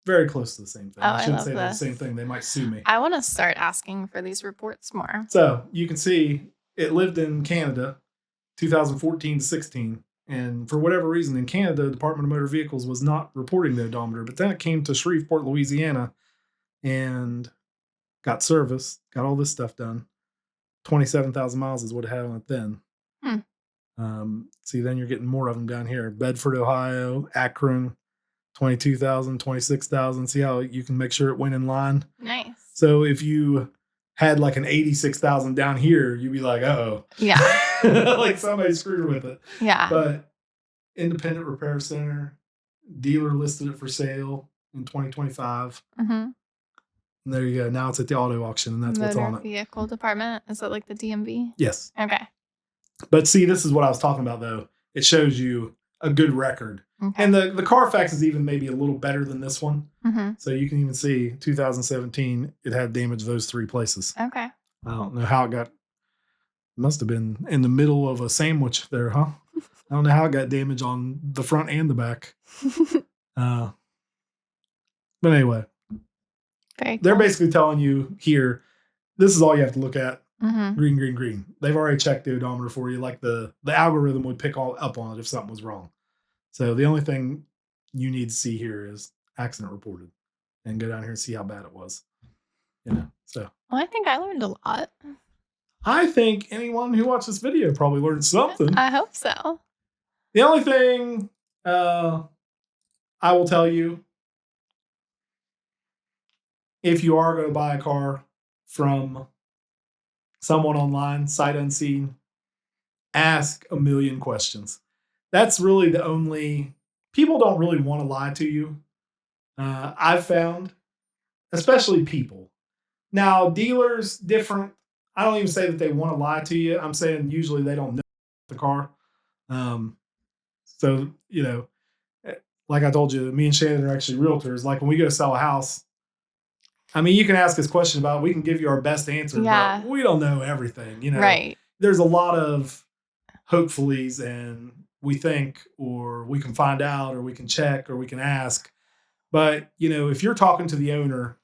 Very close to the same thing. Oh, I I shouldn't love say they're the this. same thing. They might sue me. I want to start asking for these reports more. So you can see it lived in Canada, 2014 to 16. And for whatever reason, in Canada, the Department of Motor Vehicles was not reporting the odometer. But then it came to Shreveport, Louisiana, and got service, got all this stuff done. 27,000 miles is what it had on it then. See, then you're getting more of them down here. Bedford, Ohio, Akron, 22,000, 26,000. See how you can make sure it went in line? Nice. So if you had like an 86,000 down here, you'd be like, oh. Yeah. Like somebody screwed with it. Yeah. But independent repair center, dealer listed it for sale in 2025. Mm-hmm. And there you go. Now it's at the auto auction, and that's what's on it. Vehicle department. Is that like the DMV? Yes. Okay. But see, this is what I was talking about, though. It shows you a good record. Okay. And the Carfax is even maybe a little better than this one. Mm-hmm. So you can even see 2017, it had damage those 3 places. Okay. I don't know how it got. Must have been in the middle of a sandwich there, huh? I don't know how it got damage on the front and the back. But anyway, they're basically telling you here, this is all you have to look at. Mm-hmm. Green, green, green. They've already checked the odometer for you. Like the algorithm would pick all up on it if something was wrong. So the only thing you need to see here is accident reported, and go down here and see how bad it was. You know, so. Well, I think I learned a lot. I think anyone who watched this video probably learned something. I hope so. The only thing I will tell you, if you are going to buy a car from someone online, sight unseen, ask a million questions. That's really the only, people don't really want to lie to you. I've found, especially people. Now, dealers, different. I don't even say that they want to lie to you. I'm saying usually they don't know the car. So, you know, like I told you, me and Shannon are actually realtors. Like when we go sell a house, I mean, you can ask us questions about it. We can give you our best answer, but we don't know everything. You know, right. There's a lot of hopefullys, and we think, or we can find out, or we can check, or we can ask. But, you know, if you're talking to the owner,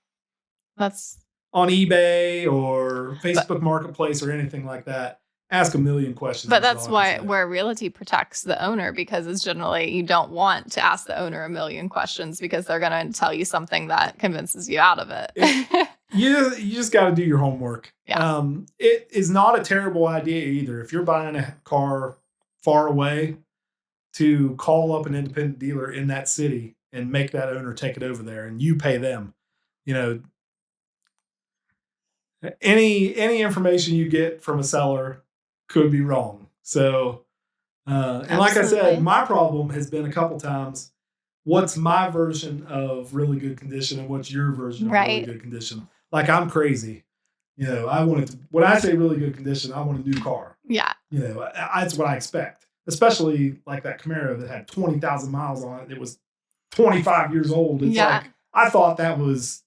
that's on eBay or Facebook Marketplace or anything like that, ask a million questions. But that's where realty protects the owner, because it's generally, you don't want to ask the owner a million questions because they're going to tell you something that convinces you out of it. You just got to do your homework. Yeah. It is not a terrible idea either. If you're buying a car far away, to call up an independent dealer in that city and make that owner take it over there, and you pay them. You know, any information you get from a seller could be wrong. So, and like I said, my problem has been a couple times, what's my version of really good condition and what's your version of really good condition? Like, I'm crazy. You know, when I say really good condition, I want a new car. Yeah. You know, that's what I expect. Especially like that Camaro that had 20,000 miles on it. It was 25 years old. It's like, I thought that was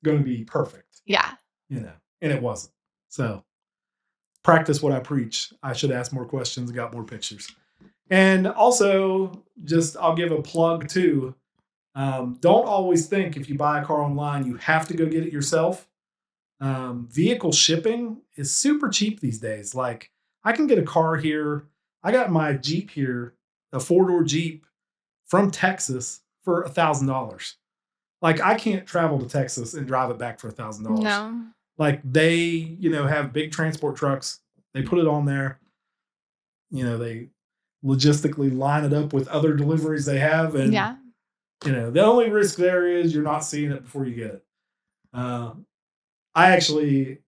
going to be perfect. Yeah. You know, and it wasn't. So practice what I preach. I should ask more questions and got more pictures. And also, I'll give a plug too. Don't always think if you buy a car online, you have to go get it yourself. Vehicle shipping is super cheap these days. Like, I can get a car here. I got my Jeep here, a 4-door Jeep from Texas for $1,000. Like, I can't travel to Texas and drive it back for $1,000. No. Like, they, you know, have big transport trucks. They put it on there. You know, they logistically line it up with other deliveries they have. And, you know, the only risk there is you're not seeing it before you get it. I actually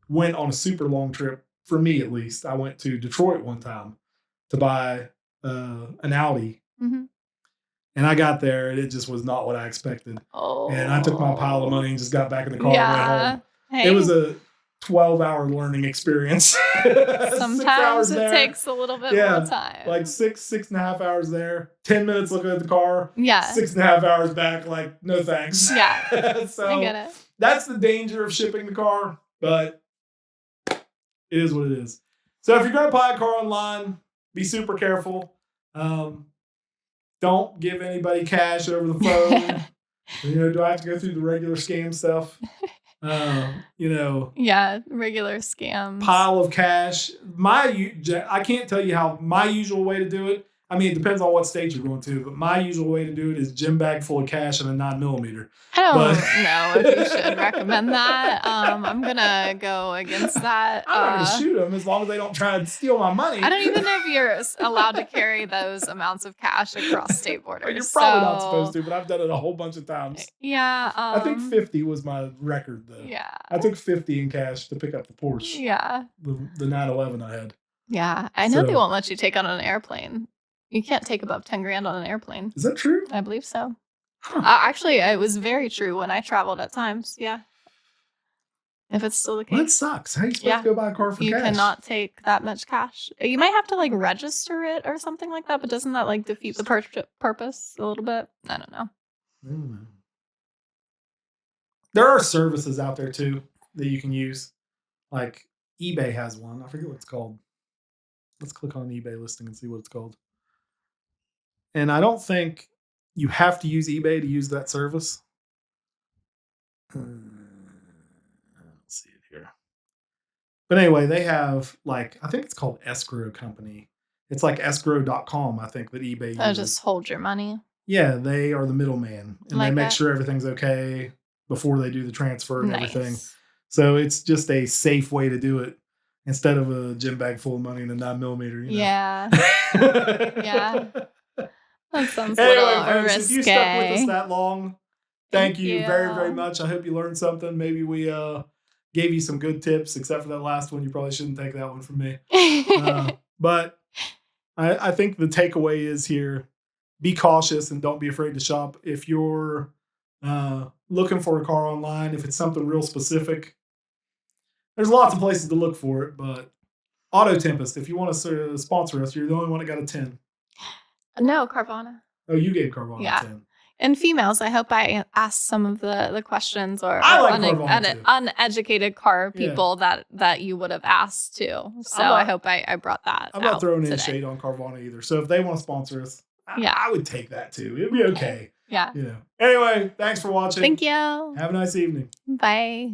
went on a super long trip, for me at least. I went to Detroit one time to buy an Audi. Mm-hmm. And I got there, and it just was not what I expected. Oh. And I took my pile of money and just got back in the car and went home. Hey. It was a 12-hour learning experience. 6 Sometimes hours it there. takes a little bit Yeah, more time. like 6.5 hours there, 10 minutes looking at the car, Yeah. 6.5 hours back, like, no thanks. Yeah. So I get it. that's the danger of shipping the car, but it is what it is. So if you're going to buy a car online, be super careful. Don't give anybody cash over the phone. Do I have to go through the regular scam stuff? Yeah, regular scams. Pile of cash. I can't tell you how my usual way to do it. I mean, it depends on what state you're going to, but my usual way to do it is gym bag full of cash and a 9mm. I don't know if you should recommend that. I'm gonna go against that. I'm not gonna shoot them as long as they don't try and steal my money. I don't even know if you're allowed to carry those amounts of cash across state borders. You're probably not supposed to, but I've done it a whole bunch of times. Yeah. I think 50 was my record, though. Yeah. I took 50 in cash to pick up the Porsche. Yeah. The 911 I had. Yeah. I know they won't let you take on an airplane. You can't take above 10 grand on an airplane. Is that true? I believe so. Huh. Actually, it was very true when I traveled at times. Yeah. If it's still the case. Well, that sucks. How are you supposed to go buy a car for cash? You cannot take that much cash. You might have to like register it or something like that, but doesn't that like defeat the purpose a little bit? I don't know. There are services out there too that you can use. Like eBay has one. I forget what it's called. Let's click on an eBay listing and see what it's called. And I don't think you have to use eBay to use that service. I don't see it here. But anyway, they have I think it's called Escrow Company. It's like escrow.com, I think, that eBay uses. Just hold your money. Yeah, they are the middleman. And they make sure everything's okay before they do the transfer and everything. So it's just a safe way to do it instead of a gym bag full of money and a 9mm. Yeah. Yeah. That sounds anyway, a little folks, risque. if you stuck with us that long, thank you you very, very much. I hope you learned something. Maybe we gave you some good tips, except for that last one. You probably shouldn't take that one from me. But I think the takeaway is here, be cautious and don't be afraid to shop. If you're looking for a car online, if it's something real specific, there's lots of places to look for it. But Auto Tempest, if you want to sponsor us, you're the only one that got a 10. No, Carvana. Oh, you gave Carvana a 10. And females, I hope I asked some of the questions or uneducated car people that you would have asked too. So I hope I brought that. I'm not throwing any shade on Carvana either. So if they want to sponsor us, I would take that too. It'd be okay. Yeah. Anyway, thanks for watching. Thank you. Have a nice evening. Bye.